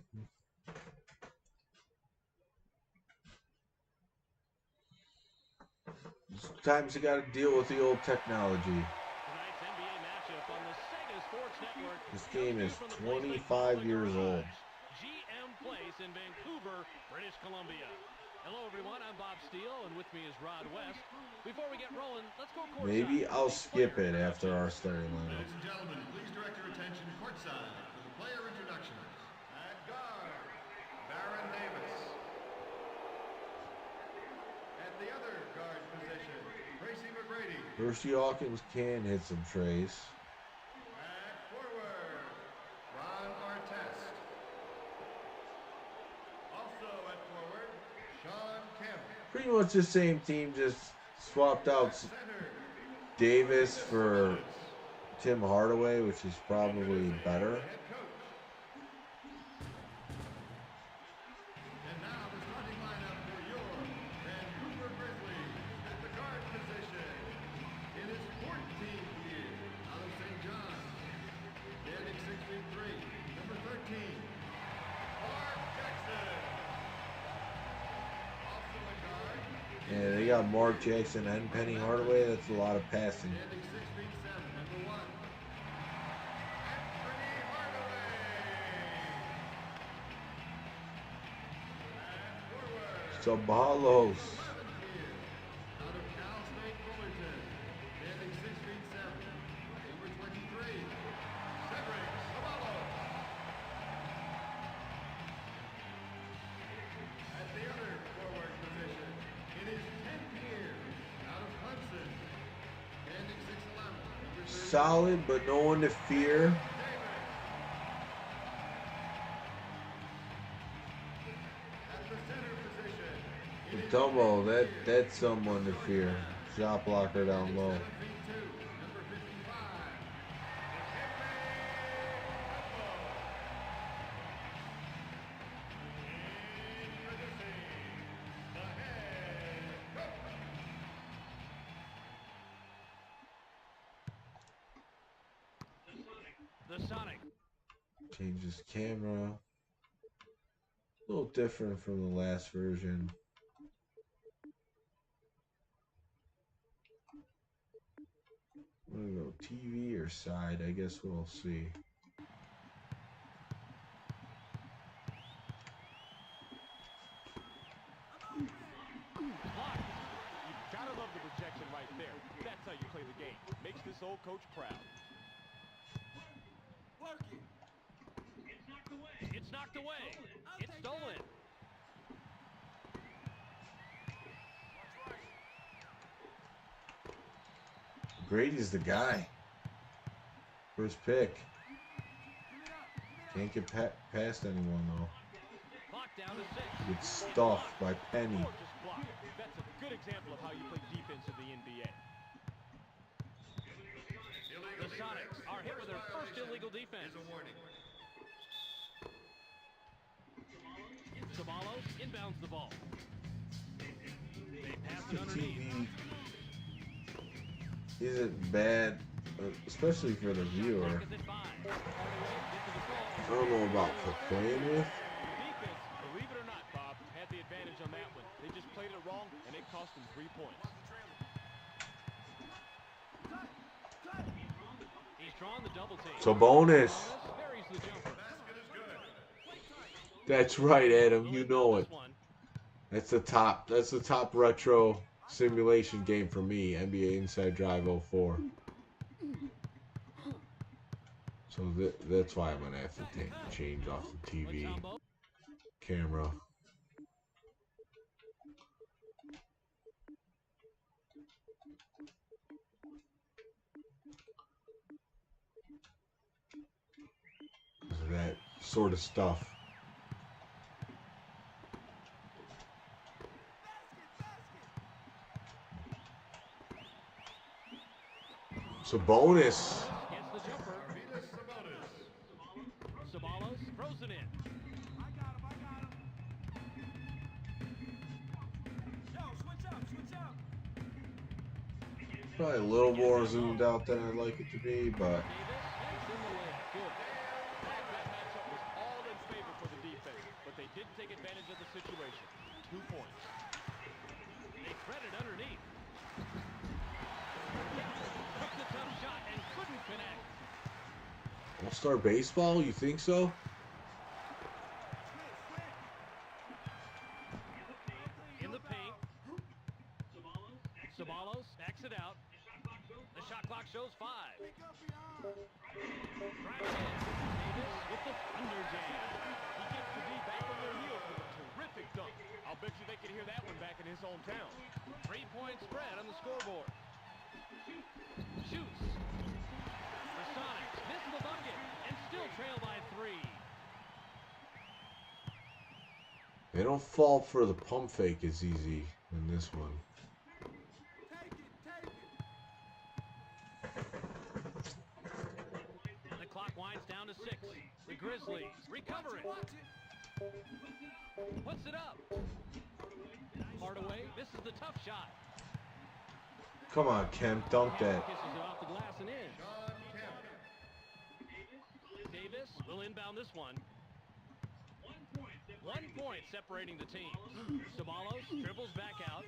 A: Sometimes you got to deal with the old technology.
B: Tonight's NBA matchup on the Sega Sports Network.
A: This game is 25 years old.
B: GM Place in Vancouver, British Columbia. Hello everyone, I'm Bob Steele, and with me is Rod West. Before we get rolling, let's go courtside.
A: Maybe I'll skip it after our starting lineup.
C: Ladies and gentlemen, please direct your attention courtside for the player introductions. At guard, Baron Davis. At the other guard position, Tracy McGrady.
A: Hershey Hawkins can hit some trays.
C: At forward, Ron Artest. Also at forward, Sean Kemp.
A: Pretty much the same team, just swapped out
C: Center,
A: Davis for Tim Hardaway, which is probably better.
C: head coach. And now the starting lineup for your Vancouver Grizzlies at the guard position. In his 14th year out of St. John, standing 6'3", number 13, Mark Jackson. Also a guard,
A: Yeah, they got Mark Jackson and Penny Hardaway. That's a lot of passing.
C: standing 6'7", number 1, Anthony Hardaway. At forward,
A: Sabalos.
C: 11 years out of Cal State Fullerton, standing 6'7", number 23, Cedric Sabalos. At the other forward position, in his 10th year out of Clemson, standing 6'11", number 30,
A: Solid, but no one to fear.
C: Davis. At the center position, in his
A: Dumbo, that's someone to fear. Shot blocker down low.
C: 7'2", number 55,
B: The Sonic.
A: Changes camera. A little different from the last version. I'm gonna go TV or side. I guess we'll see.
D: Blocked. You've got to love the projection right there. That's how you play the game. Makes this old coach proud.
B: It's knocked away. It's stolen.
A: Grady's the guy. First pick. Can't get past anyone though.
B: Clock down to 6.
A: Gets stuffed by Penny.
D: Gorgeous block. That's a good example of how you play defense in the NBA.
B: The Sonics are hit with their first illegal defense.
C: is a warning.
B: Sabalos inbounds the ball. They pass
A: The
B: it underneath.
A: TV isn't bad, especially for the viewer.
B: Clock is at 5. Hardaway gets to the
A: I
B: ball.
A: don't know about for playing with.
D: Defense, believe it or not, Bob, had the advantage on that one. They just played it wrong, and it cost them 3 points.
B: drawing the double team.
A: It's a bonus.
B: Buries the jumper.
C: Basket is good.
A: That's right, Adam.
B: We'll
A: You
B: inbound
A: know
B: this
A: it.
B: one.
A: That's the top retro simulation game for me. NBA Inside Drive 04. So that's why I'm gonna have to change off the TV camera. That sort of stuff. It's a bonus.
B: Gets the jumper.
C: Venus Sabonis.
B: Sabalos throws it in.
E: I got him. Yo, switch up.
A: Probably a little more zoomed out than I'd like it to be, but
B: Davis hangs in the layup. Good.
D: That matchup was all in favor for the defense, but they didn't take advantage of the situation. 2 points.
B: They thread it underneath. Took the tough shot and couldn't connect.
A: All-Star Baseball, you think so?
B: In the paint. Sabalos backs it out. The shot clock shows 5. Drives in. Davis with the thunder jam.
D: He gets the D back on their heels with a terrific dunk. I'll bet you they can hear that one back in his hometown.
B: 3-point spread on the scoreboard. Shoots. The Sonics miss the bucket and still trail by 3.
A: They don't fall for the pump fake as easy in this one.
B: The clock winds down to 6. The Grizzlies recover it. Puts it up. Hardaway misses the tough shot.
A: Come on, Kemp, dunk that.
B: Kisses it off the glass and in.
C: Sean Kemp.
B: Davis will inbound this one. 1 point separating the teams. Sabalos dribbles back out.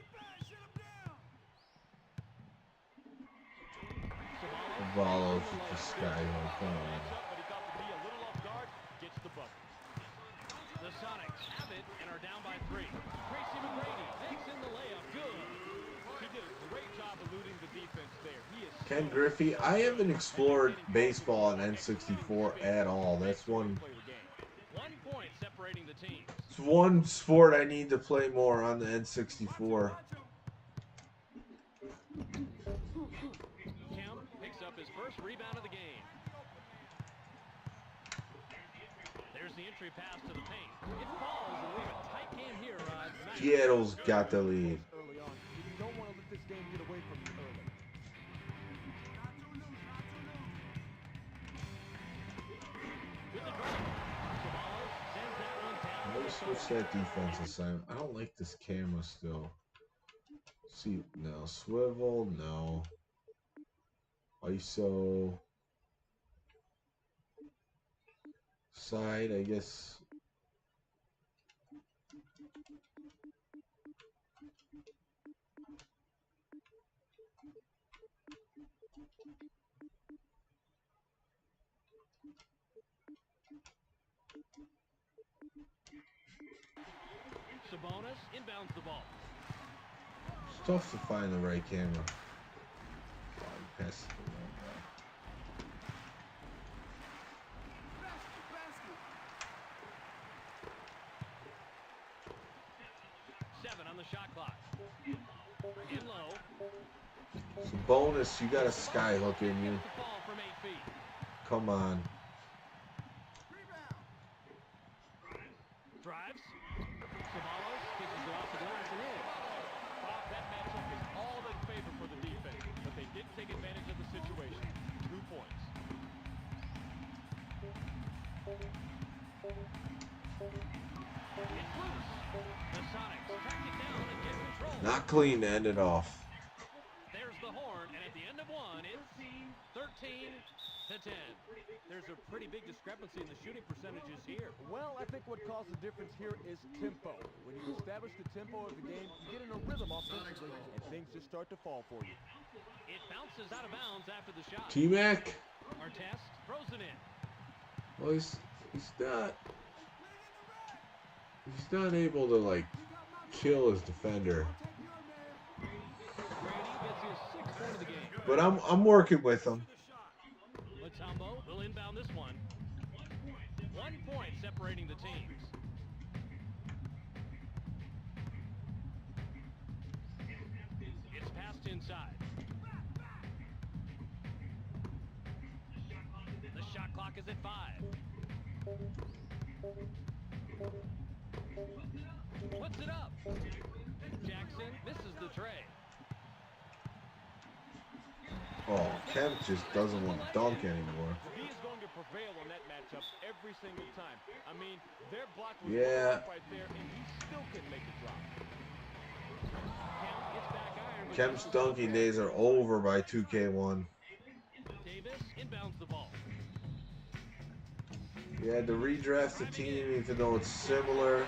A: Follows with the sky. Come on.
D: But he caught the D a little off guard, gets the bucket.
B: The Sonics have it and are down by 3. Tracy McGrady makes in the layup. Good.
D: He did a great job eluding the defense there. He is
A: Ken Griffey, I haven't explored baseball on N64 at all. That's one.
D: play the game.
B: 1 point separating the teams.
A: It's one sport I need to play more on the N64.
B: Kemp picks up his first rebound of the game. There's the entry pass to the paint. It falls and we have a tight game here, Rod.
A: Seattle's got the lead.
D: Early on, you don't want to let this game get away from you early.
B: With the drive. Sabalos sends that one down.
A: Let's switch that defense assignment. I don't like this camera still. See, no. Swivel, no. ISO. Side, I guess.
B: Sabonis inbounds the ball.
A: It's tough to find the right camera. Pass it the wrong guy.
B: 7 on the shot clock. In low.
A: It's a bonus. You got a sky hook in you.
B: Gets the ball from 8 feet.
A: Come on.
B: Drives. Sabalos kisses it off the glass and in.
D: Bob, that matchup was all in favor for the defense, but they didn't take advantage of the situation. 2 points.
B: It's loose. The Sonics track it down and get control.
A: Not clean to end it off.
B: There's the horn, and at the end of 1, it's 13 to 10.
D: There's a pretty big discrepancy in the shooting percentages here. Well, I think what caused the difference here is tempo. When you establish the tempo of the game, you get in a rhythm offensively, and things just start to fall for you.
B: It bounces out of bounds after the shot.
A: T-Mac,
B: Artest throws it in.
A: Well, he's not able to like kill his defender.
B: Brady gets his 6th point of the game.
A: But I'm working with him.
B: Latombo will inbound this one. 1 point separating the teams. It's passed inside. The shot clock is at 5. Puts it up. Jackson misses the tray.
A: Oh, Kemp just doesn't want to dunk anymore.
D: He is going to prevail on that matchup every single time. I mean, their block was
A: Yeah.
D: right there, and he still couldn't make it drop. Kemp gets back iron.
A: Kemp's dunking days are over by 2K1.
B: Davis inbounds the ball.
A: He had to redraft the team even though it's similar.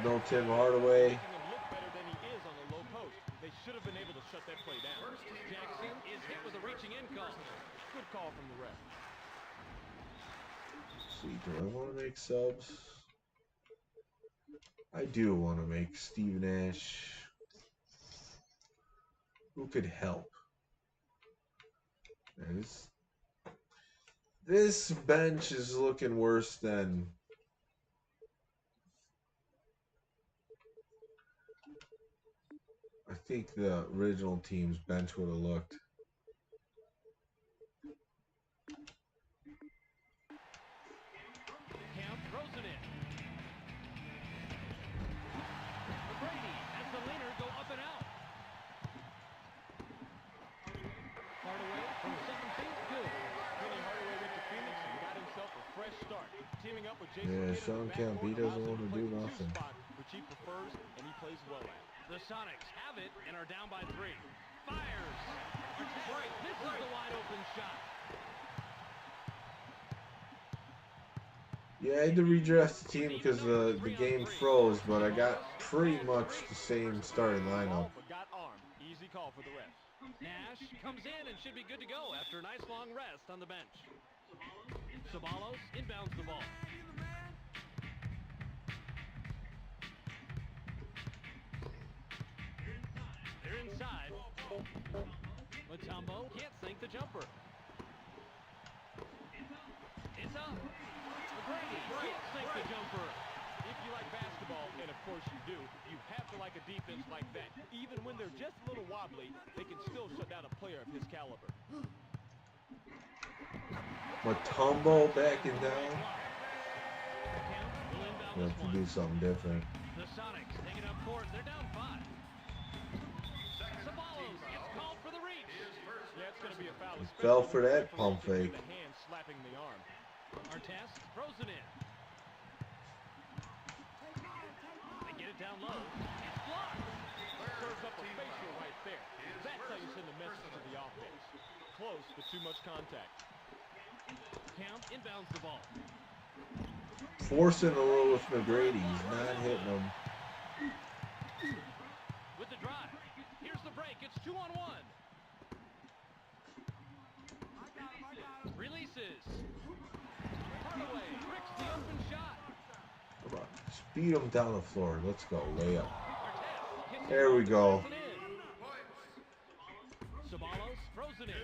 A: No Tim Hardaway.
D: Making him look better than he is on the low post. They should have been able to shut that play down.
B: Jackson is hit with a reaching in call.
D: Good call from the ref.
A: See, do I want to make subs? I do want to make Steve Nash. Who could help? Man, this bench is looking worse than I think the original team's bench would have looked.
B: Camp throws it in. Brady has the leaner go up and out. Hardaway from 7 feet, good.
D: Kenny Hardaway went to Phoenix and got himself a fresh start. Teaming up with Jason
A: Yeah,
D: Kidd in
A: Sean
D: the
A: Kemp, he
D: backcourt
A: doesn't
D: allows him
A: want to
D: play
A: do
D: the 2
A: nothing.
D: spot, which he prefers and he plays well at.
B: The Sonics have it and are down by 3. Fires. This is the wide open shot.
A: Yeah, I had to redraft the team because the game froze, but I got pretty much the same starting lineup.
D: But got armed. Easy call for the ref.
B: Nash comes in and should be good to go after a nice long rest on the bench. Sabalos inbounds the ball. They're inside. Latombo can't sink the jumper. It's up. Brady can't sink the jumper.
D: If you like basketball, and of course you do, you have to like a defense like that. Even when they're just a little wobbly, they can still shut down a player of his caliber.
A: Matumbo backing down.
B: Camp will inbound
A: We
B: this
A: have to
B: one.
A: do something different.
B: The Sonics taking up court. They're down 5. Sabalos gets called for the reach.
D: Yeah, it's going to be a foul.
A: Fell
D: especially
A: for
D: with
A: that
D: the
A: pump
D: referee
A: fake.
D: giving the hand slapping the arm.
B: Artest throws it in. They get it down low. It's blocked.
D: Serves up a facial right there. That's how you send a message to the offense. Close, but too much contact.
B: Camp inbounds the ball.
A: Forcing a little with McGrady. He's not hitting him.
B: With the drive. Here's the break. It's 2-on-1. Releases. Hardaway tricks the open shot.
A: Come on. Speed him down the floor. Let's go. Layup.
B: Artest hits
A: There we
B: it
A: go.
B: in. Sabalos throws it in.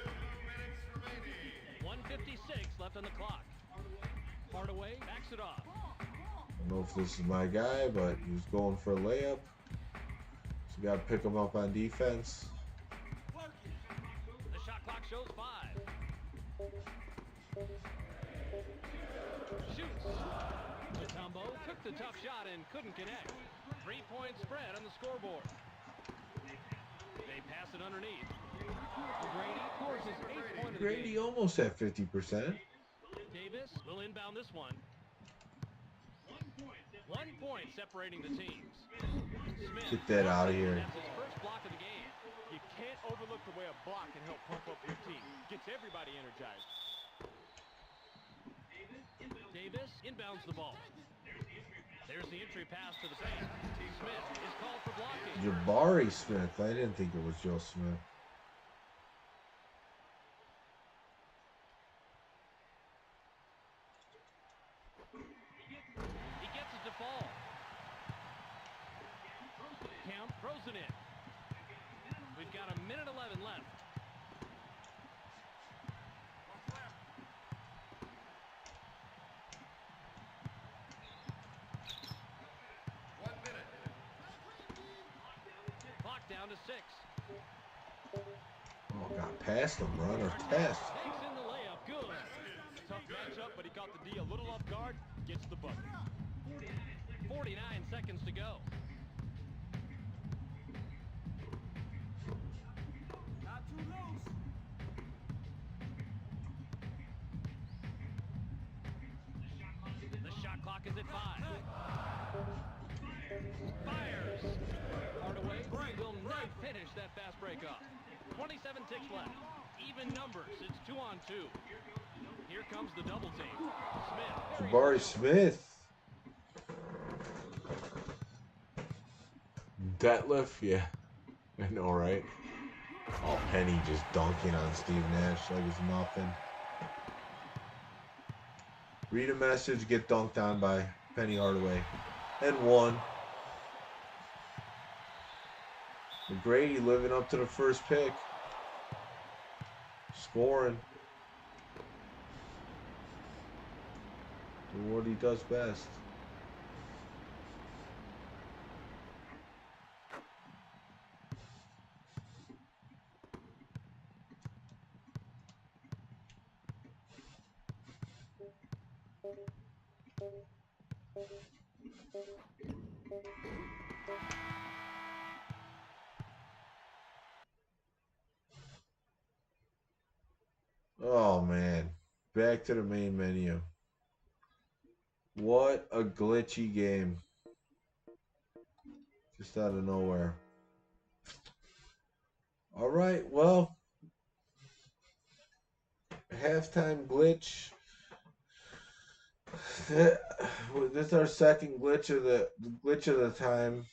B: 1:56 left on the clock. Hardaway backs it off.
A: I don't know if this is my guy, but he was going for a layup. So you got to pick him up on defense.
B: The shot clock shows 5. Shoots. Latombo took the tough shot and couldn't connect. 3-point spread on the scoreboard. They pass it underneath. Grady scores his 8th point of the
A: Grady
B: game.
A: almost at 50%.
B: Davis will inbound this one. 1 point separating the teams. Smith.
A: Get that out of here.
B: That's his first block of the game.
D: You can't overlook the way a block can help pump up your team. Gets everybody energized.
B: Davis inbounds the ball. There's the entry pass to the paint. Smith is called for blocking.
A: Jabari Smith. I didn't think it was Joe Smith.
B: Throws it in. We've got a minute 11 left. Clock down to 6.
A: Oh, got past him, runner test.
B: Takes in the layup. Good.
D: Tough matchup, but he caught the D a little off guard. Gets the bucket.
B: 49 seconds to go.
E: Not too loose.
B: The shot clock is at 5. Fires. Hardaway will not finish that fast break off. 27 ticks left. Even numbers. It's 2-on-2. Here comes the double team. Smith.
A: Jabari Smith. Detlef, yeah. I know, right? Oh, Penny just dunking on Steve Nash like it's nothing. Read a message, get dunked on by Penny Hardaway. And one. Grady living up to the first pick. Scoring. Doing what he does best. Oh man, back to the main menu. What a glitchy game. Just out of nowhere. All right, well, halftime glitch. This is our second glitch of the time.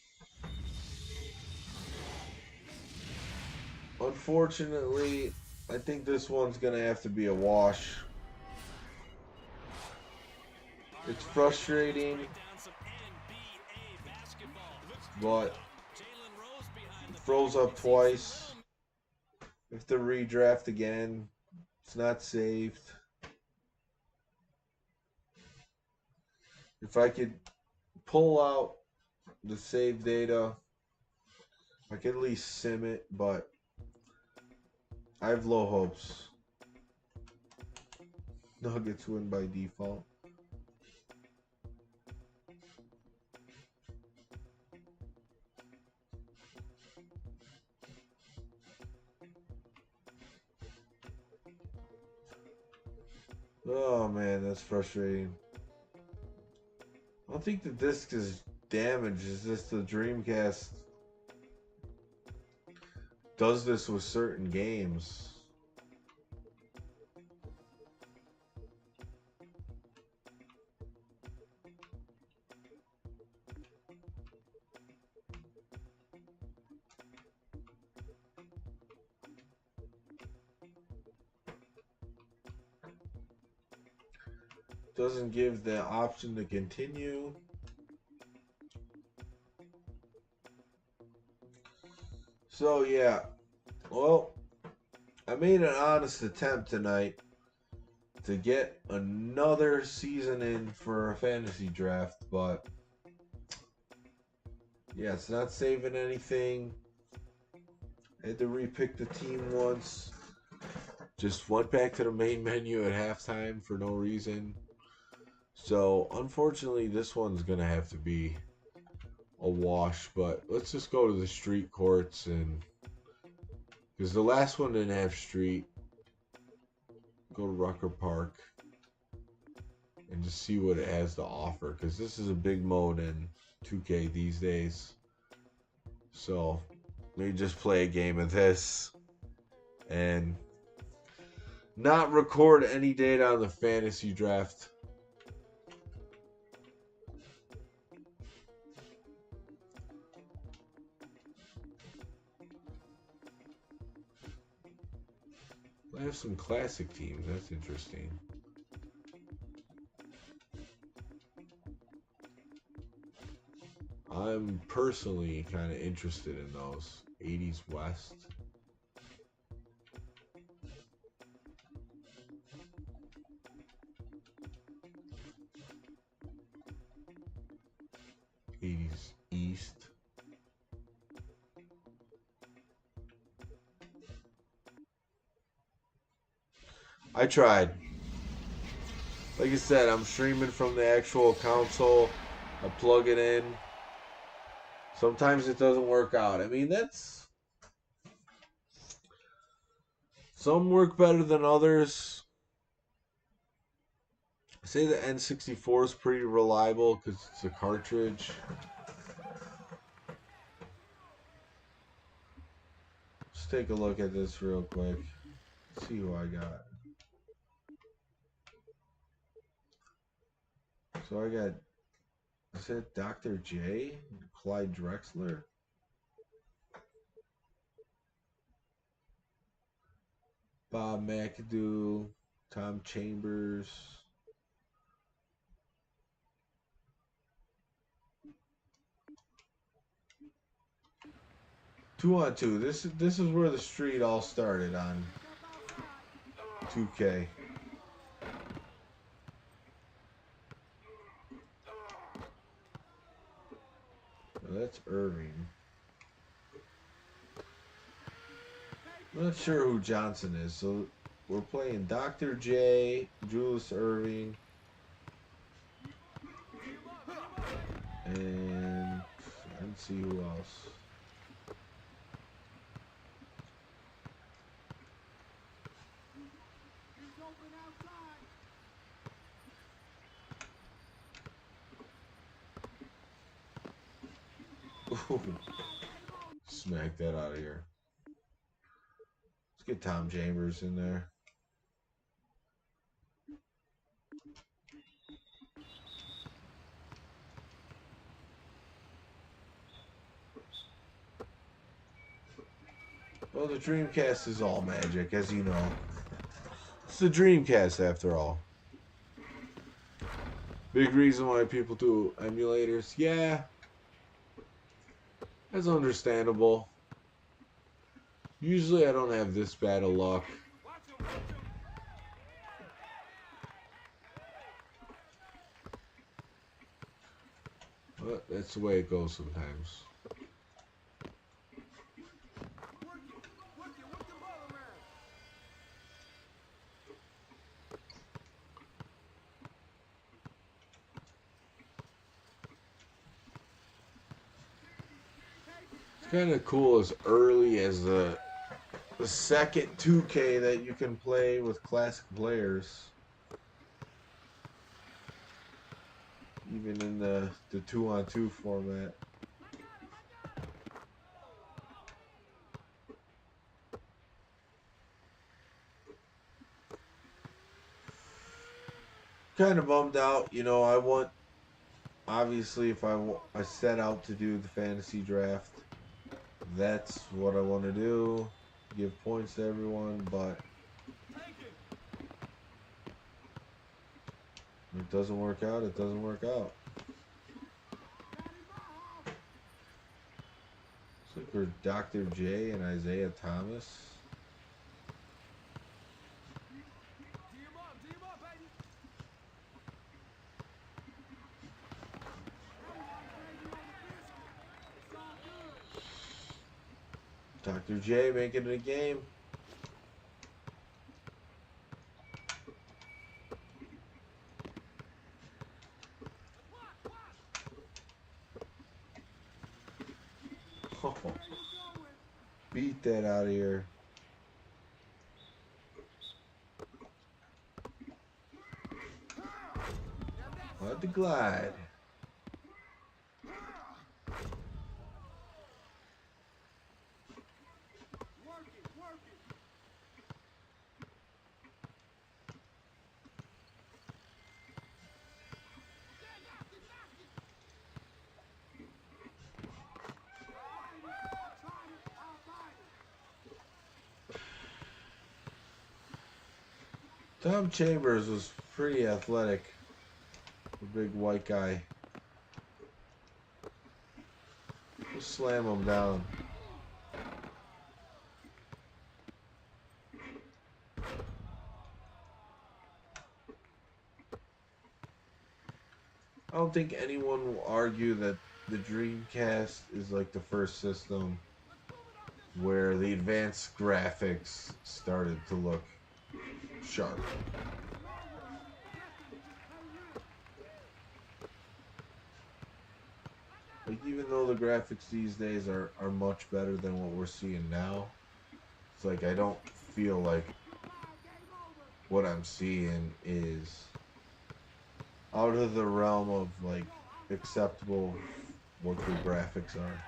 A: Unfortunately, I think this one's gonna have to be a wash. It's frustrating, but it froze up twice. If the redraft again, it's not saved. If I could pull out the save data, I could at least sim it, but I have low hopes. Nuggets win by default. Oh man, that's frustrating. I don't think the disc is damaged. It's just the Dreamcast does this with certain games. Doesn't give the option to continue. So yeah, well, I made an honest attempt tonight to get another season in for a fantasy draft, but yeah, it's not saving anything. I had to repick the team once. Just went back to the main menu at halftime for no reason. So, unfortunately, this one's going to have to be a wash. But let's just go to the street courts. Because the last one didn't have street. Go to Rucker Park. And just see what it has to offer. Because this is a big mode in 2K these days. So, let me just play a game of this. And not record any data on the fantasy draft. I have some classic teams. That's interesting. I'm personally kind of interested in those 80s West. '80s East. I tried. Like I said, I'm streaming from the actual console. I plug it in. Sometimes it doesn't work out. I mean, that's... Some work better than others. I say the N64 is pretty reliable because it's a cartridge. Let's take a look at this real quick. See who I got. So I got, is that Dr. J? Clyde Drexler? Bob McAdoo, Tom Chambers. Two on two. This is where the street all started on 2K. Well, that's Irving. I'm not sure who Johnson is, so we're playing Dr. J, Julius Irving, and I didn't see who else. Ooh. Smack that out of here. Let's get Tom Chambers in there. Well, the Dreamcast is all magic, as you know. It's the Dreamcast, after all. Big reason why people do emulators. Yeah. That's understandable. Usually I don't have this bad of luck. But that's the way it goes sometimes. It's kind of cool as early as the second 2K that you can play with classic players. Even in the 2-on-2 format. Kind of bummed out, you know. I want, obviously, if I set out to do the fantasy draft, that's what I want to do. Give points to everyone, but if it doesn't work out, it doesn't work out. Looks like we're Dr. J and Isaiah Thomas. Dr. J making it a game. Oh, beat that out of here. Let the glide. Tom Chambers was pretty athletic. A big white guy. Slam them down. I don't think anyone will argue that the Dreamcast is like the first system where the advanced graphics started to look sharp. Like, even though the graphics these days are much better than what we're seeing now, it's like I don't feel like what I'm seeing is out of the realm of like acceptable what the graphics are.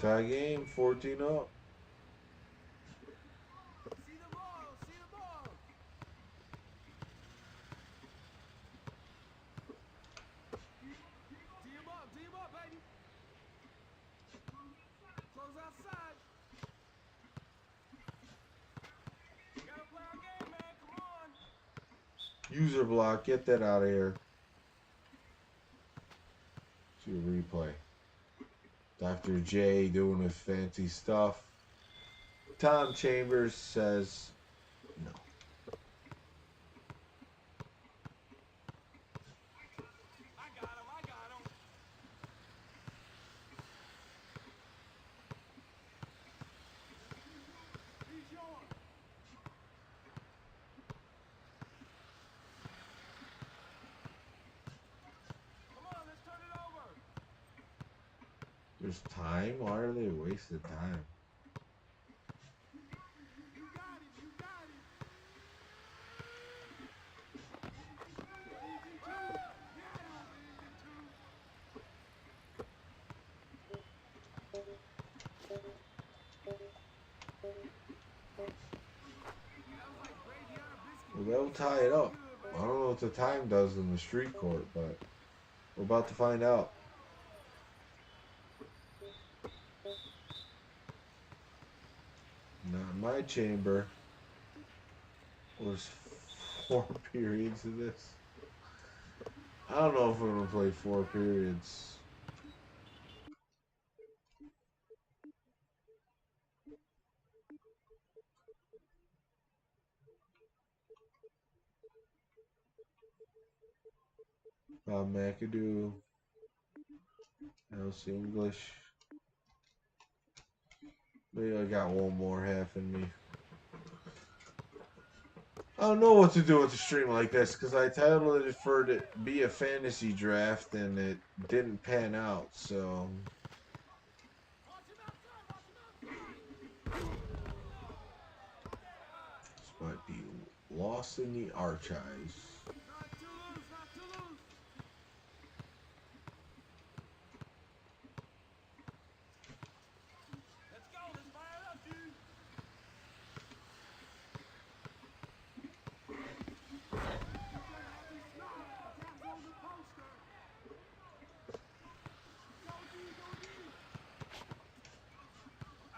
A: Tie game, 14 up.
E: See the ball, see the ball. D him up, baby. Close outside. Gotta play our game, man. Come on.
A: User block, get that out of here. See a replay. Dr. J doing his fancy stuff. Tom Chambers says no.
E: I got him. He's yours. Come on, let's turn it over.
A: There's time? Why are they wasting time?
E: You got it, you got it. Easy two.
A: Well, they'll tie it up. I don't know what the time does in the street court, but we're about to find out. Not in my chamber. There's 4 periods of this. I don't know if I'm gonna play 4 periods. Bob McAdoo. House English. Maybe I got one more half in me. I don't know what to do with a stream like this because I titled it for it to be a fantasy draft and it didn't pan out, so this might be lost in the archives.
E: Not too loose, not too loose. Let's go, let's fire it up, dude.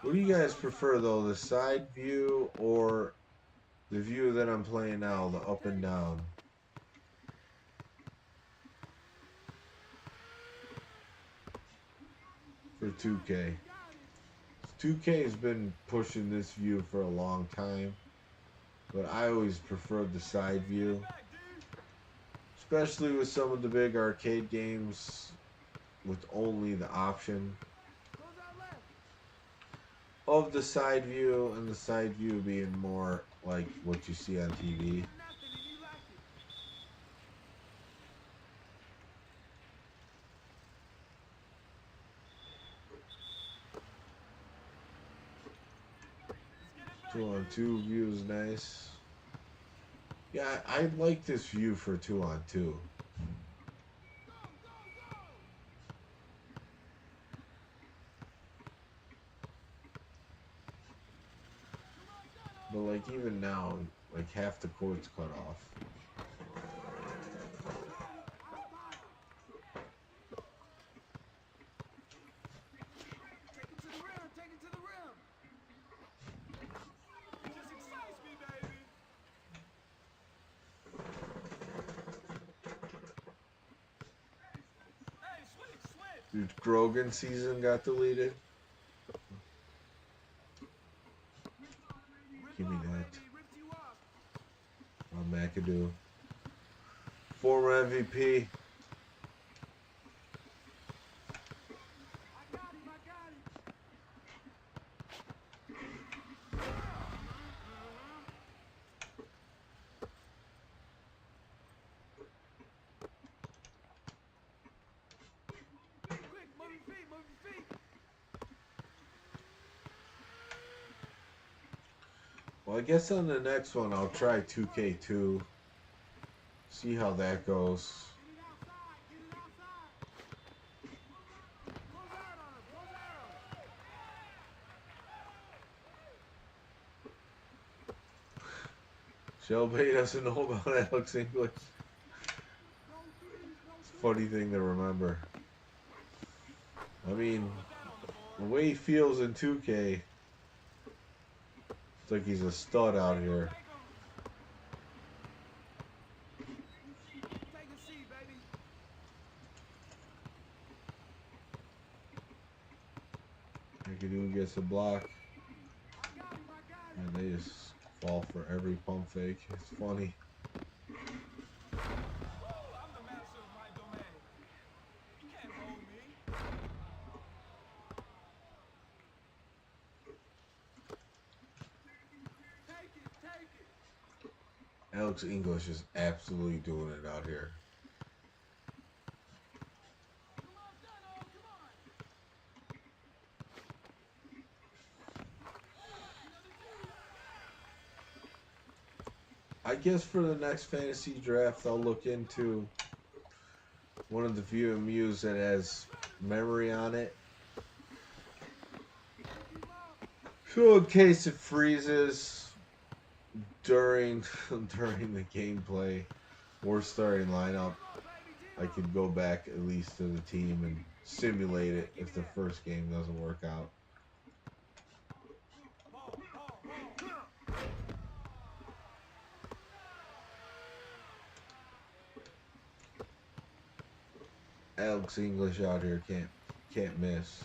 A: What do you guys prefer though, the side view or the view that I'm playing now, the up and down? For 2K. 2K has been pushing this view for a long time, but I always preferred the side view, especially with some of the big arcade games with only the option of the side view, and the side view being more like what you see on TV. Two on two view is nice. Yeah, I like this view for 2-on-2. But like even now, like half the court's cut off.
E: Take it to the rim, take it to the rim.
A: Dude, Grogan season got deleted. Give me that. On McAdoo. Former MVP. Well, I guess on the next one I'll try 2K2. See how that goes. Shelby doesn't know about Alex English. It's a funny thing to remember. I mean, the way he feels in 2K, it's like he's a stud out here. McAdoo gets a block. And they just fall for every pump fake. It's funny. Alex English is absolutely doing it out here. I guess for the next fantasy draft, I'll look into one of the VMUs that has memory on it. So in case it freezes during the gameplay or starting lineup, I could go back at least to the team and simulate it if the first game doesn't work out. Alex English out here can't miss.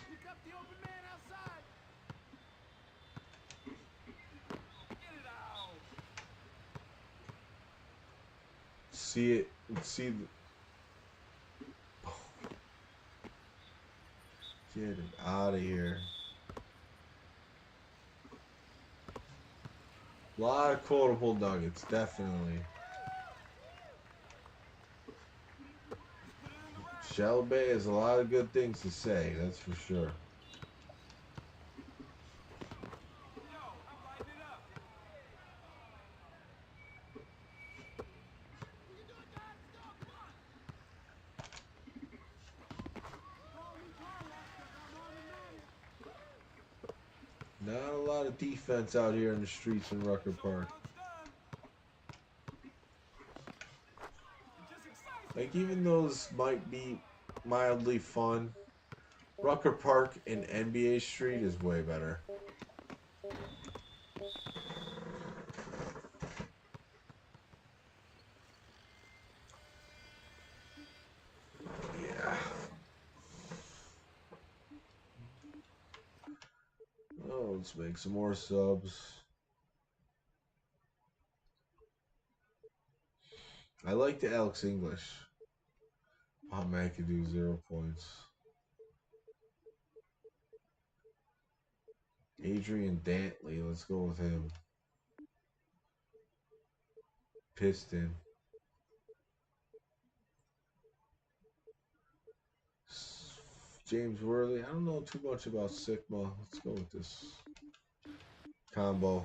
A: See the get it out of here. A lot of quotable nuggets, definitely. Shelby has a lot of good things to say, that's for sure. Not a lot of defense out here in the streets in Rucker Park. Like, even those might be mildly fun, Rucker Park and NBA Street is way better. Yeah. Oh, let's make some more subs. I like the Alex English. Pop McAdoo 0 points. Adrian Dantley, let's go with him. Piston. James Worley. I don't know too much about Sigma. Let's go with this combo.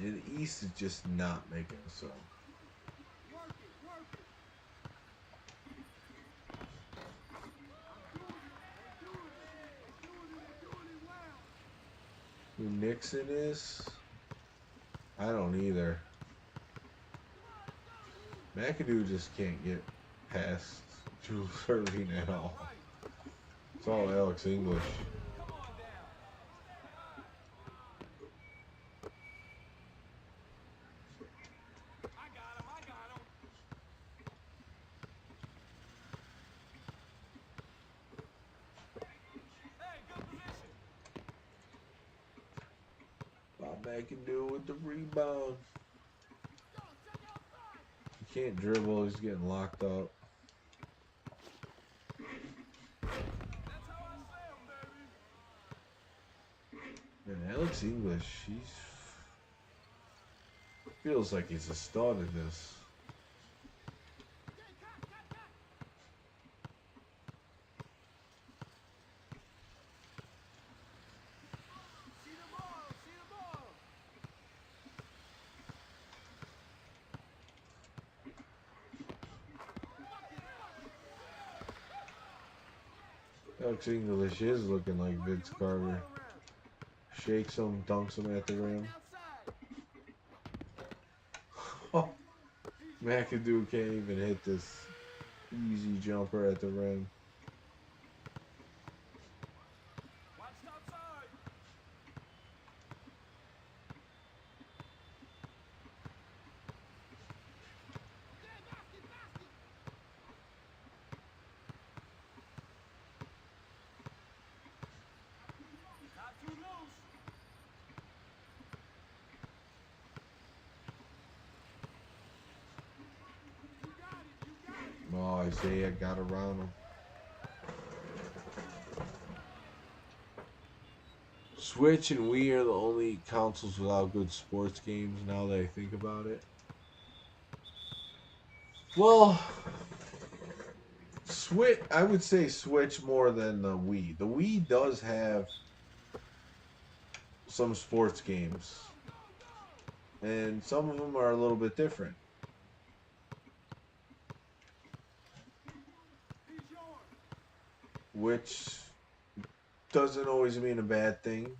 A: And the East is just not making it so. Who Nixon is? I don't either. McAdoo just can't get past Jules Irving at all. It's all Alex English. McIndoe with the rebound. He can't dribble. He's getting locked up.
E: That's how I say 'em, baby.
A: Man, Alex English, feels like he's a stud in this.
E: See the ball, see the ball.
A: Alex English is looking like Vince Carter. Shakes him, dunks him at the rim. Oh, McIndoe can't even hit this easy jumper at the rim.
E: Watch it outside. Not too loose. You got it, you got it.
A: Oh, Isaiah got around him. Switch and Wii are the only consoles without good sports games now that I think about it. Well, Switch, I would say Switch more than the Wii. The Wii does have some sports games, and some of them are a little bit different.
E: He's yours.
A: Which doesn't always mean a bad thing.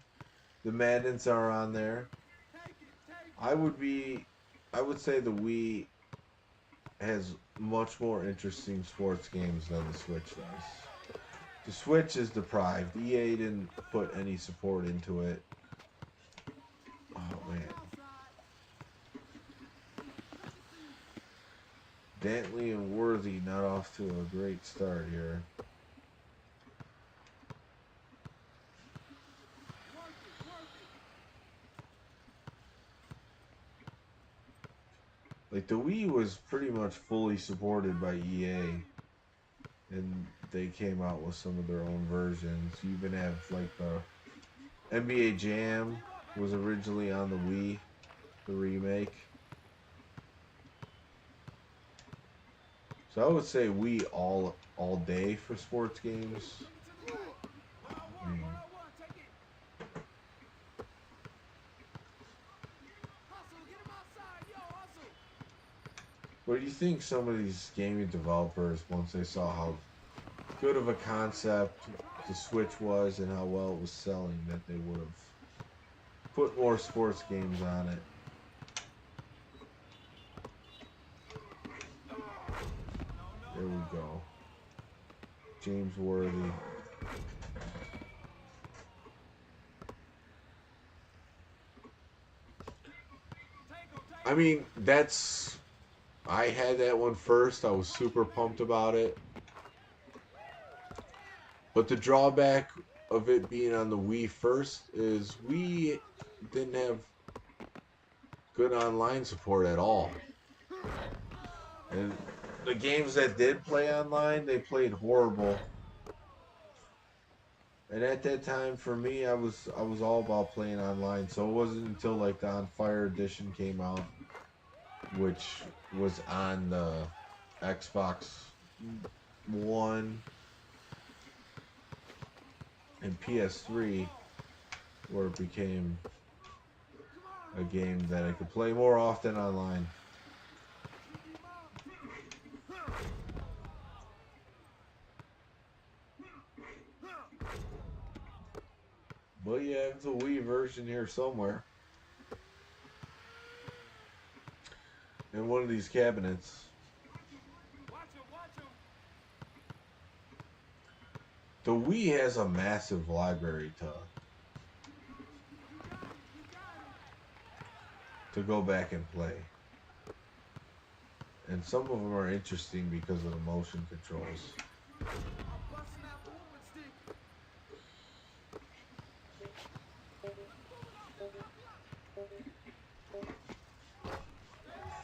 A: The Maddens are on there.
E: Take it, take it.
A: I would say the Wii has much more interesting sports games than the Switch does. The Switch is deprived. EA didn't put any support into it. Oh man. Dantley and Worthy not off to a great start here. Like, the Wii was pretty much fully supported by EA, and they came out with some of their own versions. You even have, like, the NBA Jam was originally on the Wii, the remake. So I would say Wii all day for sports games. Mm.
E: Take it. Hustle, get him outside. Yo, hustle.
A: What do you think some of these gaming developers, once they saw how good of a concept the Switch was and how well it was selling, that they would have put more sports games on it? There we go. James Worthy. I mean, I had that one first. I was super pumped about it. But the drawback of it being on the Wii first is we didn't have good online support at all. And the games that did play online, they played horrible. And at that time, for me, I was all about playing online. So it wasn't until like the On Fire edition came out, which was on the Xbox One and PS3, where it became a game that I could play more often online. But yeah, it's a Wii version here somewhere. In one of these cabinets.
E: Watch him, watch him.
A: The Wii has a massive library to go back and play. And some of them are interesting because of the motion controls.
E: I'm busting out the whooping stick.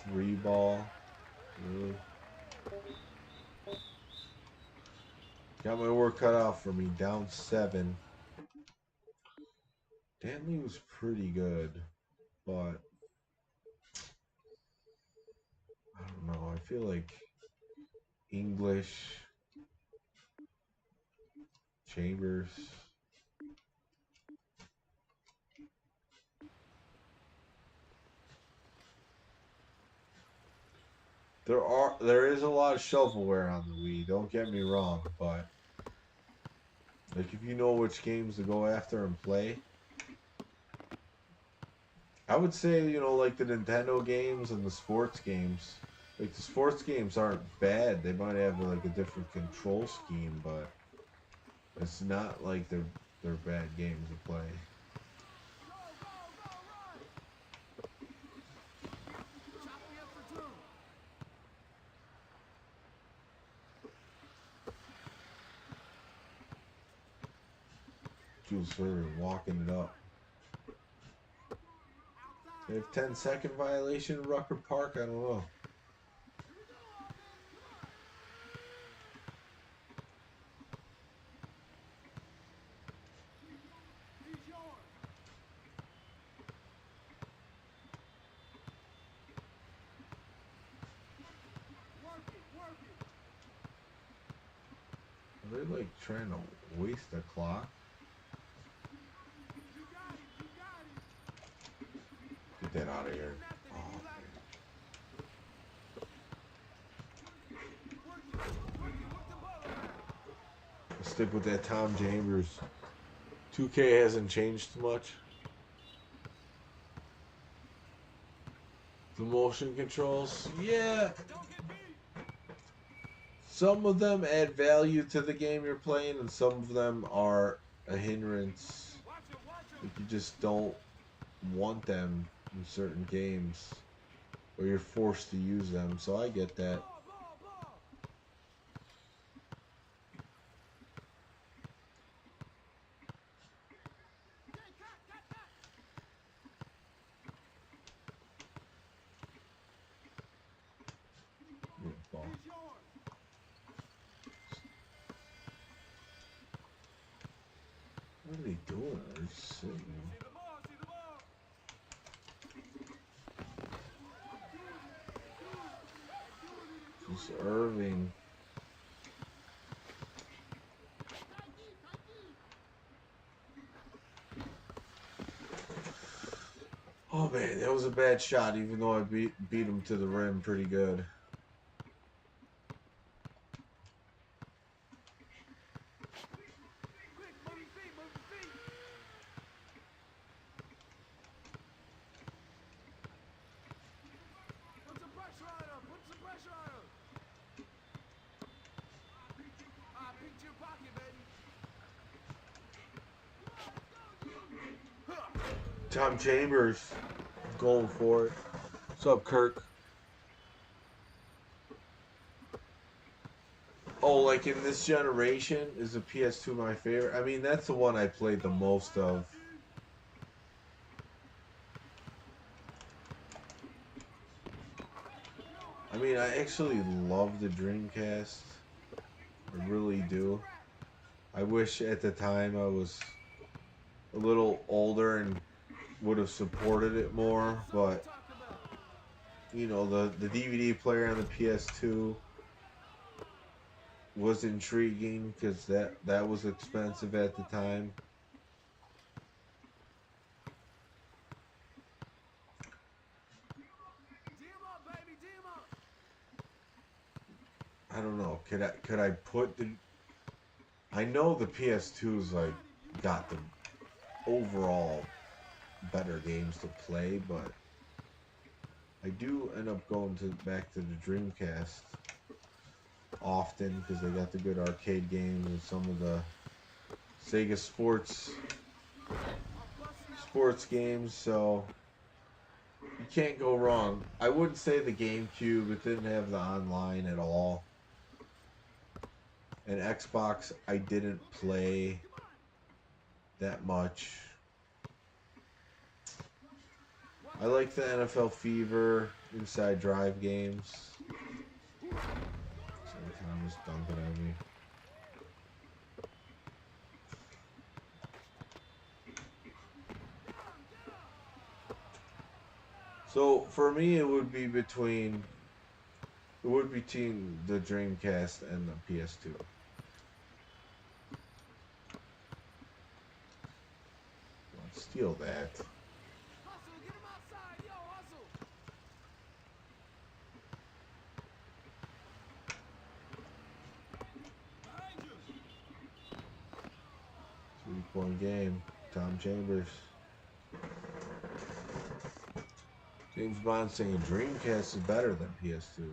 A: 3 ball. Really? Got my work cut out for me. Down 7. Dantley was pretty good, but I don't know. I feel like English, Chambers. There is a lot of shovelware on the Wii. Don't get me wrong, but like if you know which games to go after and play, I would say like the Nintendo games and the sports games. Like the sports games aren't bad. They might have like a different control scheme, but it's not like they're bad games to play. Jules Server walking it up. They have 10-second violation in Rucker Park? I don't know. Are they like trying to waste the clock? Get that out of here. Oh, stick with that Tom Chambers. 2K hasn't changed much. The motion controls, yeah. Some of them add value to the game you're playing, and some of them are a hindrance. Like you just don't want them in certain games, or you're forced to use them. So I get that. What are they doing? They're just sitting. Just Irving. Oh man, that was a bad shot, even though I beat him to the rim pretty good. Tom Chambers going for it. What's up, Kirk? Oh, like in this generation, is the PS2 my favorite? I mean, that's the one I played the most of. I mean, I actually love the Dreamcast. I really do. I wish at the time I was a little older and would have supported it more, but the DVD player on the PS2 was intriguing because that was expensive at the time. I don't know. Could I put the? I know the PS2's like got the overall better games to play, but I do end up going back to the Dreamcast often because they got the good arcade games and some of the Sega sports games, so you can't go wrong. I wouldn't say the GameCube, it didn't have the online at all. And Xbox, I didn't play that much. I like the NFL Fever Inside Drive games. Sorry, Thomas dumping at me. So for me, it would be between the Dreamcast and the PS2. Let's steal that.
E: Hustle, get him outside, yo, hustle.
A: 3-point game. Tom Chambers. James Bond saying Dreamcast is better than PS2.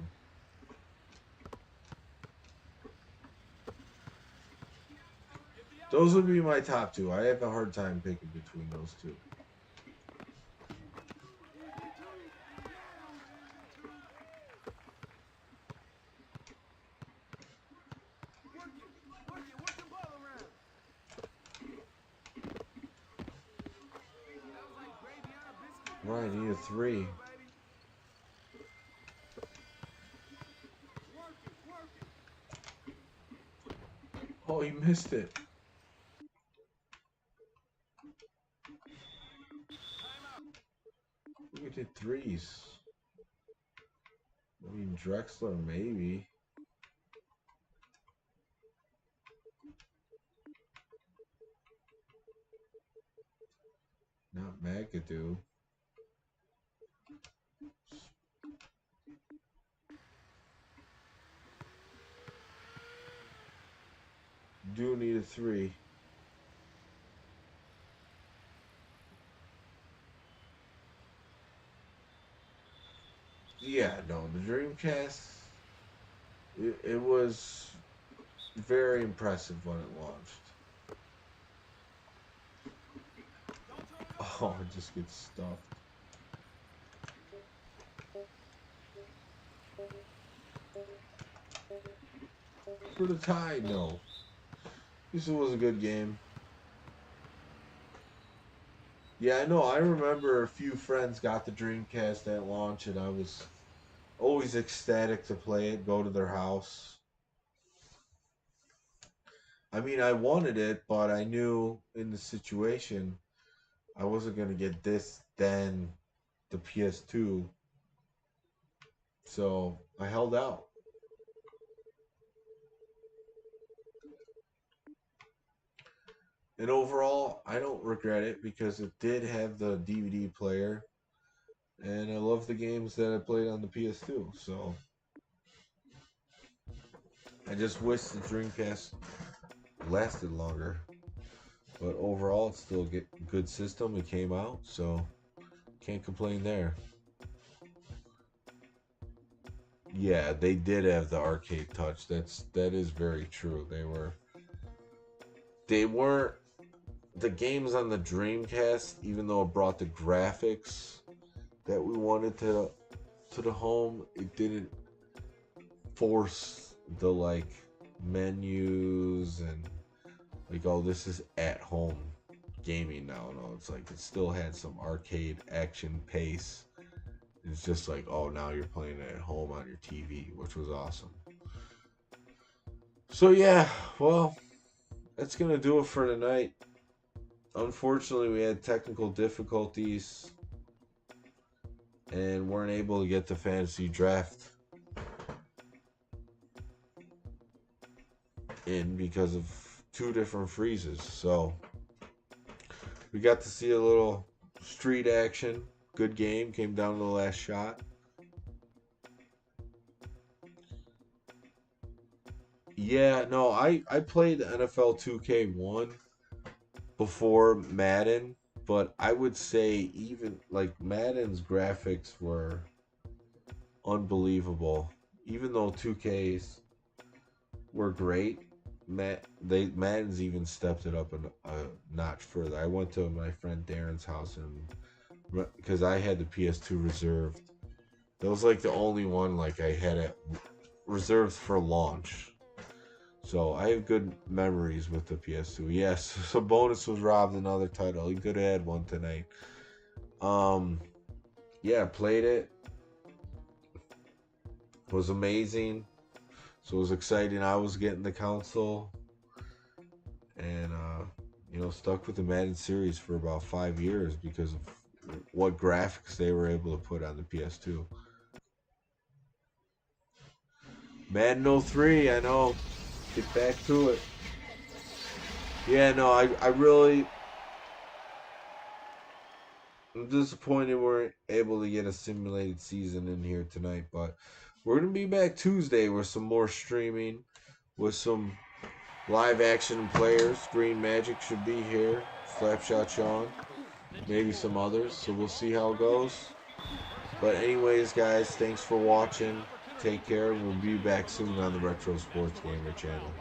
A: Those would be my top two. I have a hard time picking between those two.
E: Work the ball around. That was like gravy on a biscuit.
A: Right, I need a 3.
E: Work it.
A: Oh, he missed it. We did 3s. I mean, Drexler, maybe. Not McAdoo. Do need a 3. Yeah, no, the Dreamcast, it was very impressive when it launched. Oh, it just gets stuffed. For the tie, no. This was a good game. Yeah, I know. I remember a few friends got the Dreamcast at launch, and I was always ecstatic to play it, go to their house. I mean, I wanted it, but I knew in the situation I wasn't going to get this, then the PS2. So I held out. And overall, I don't regret it because it did have the DVD player. And I love the games that I played on the PS2. So I just wish the Dreamcast lasted longer. But overall, it's still a good system. It came out, so can't complain there. Yeah, they did have the arcade touch. That is very true. They weren't the games on the Dreamcast, even though it brought the graphics that we wanted to the home, it didn't force the like menus and like, oh, this is at home gaming now. No, it's like it still had some arcade action pace. It's just like, oh, now you're playing it at home on your TV, which was awesome. So yeah, well, that's gonna do it for tonight. Unfortunately, we had technical difficulties and weren't able to get the fantasy draft in because of 2 different freezes. So we got to see a little street action. Good game. Came down to the last shot. Yeah, no, I played NFL 2K1 before Madden, but I would say even like Madden's graphics were unbelievable. Even though 2Ks were great, Madden's even stepped it up a notch further. I went to my friend Darren's house and because I had the PS2 reserved. That was like the only one like I had it reserved for launch. So I have good memories with the PS2. Yes, so Bonus was robbed another title. He could have had one tonight. yeah, played it. It was amazing. So it was exciting. I was getting the console. And, stuck with the Madden series for about 5 years because of what graphics they were able to put on the PS2. Madden 03, I know. Get back to it. Yeah, no, I really... I'm disappointed we weren't able to get a simulated season in here tonight, but we're going to be back Tuesday with some more streaming, with some live action players. Green Magic should be here. Slapshot Sean. Maybe some others, so we'll see how it goes. But anyways, guys, thanks for watching. Take care. We'll be back soon on the Retro Sports Gamer channel.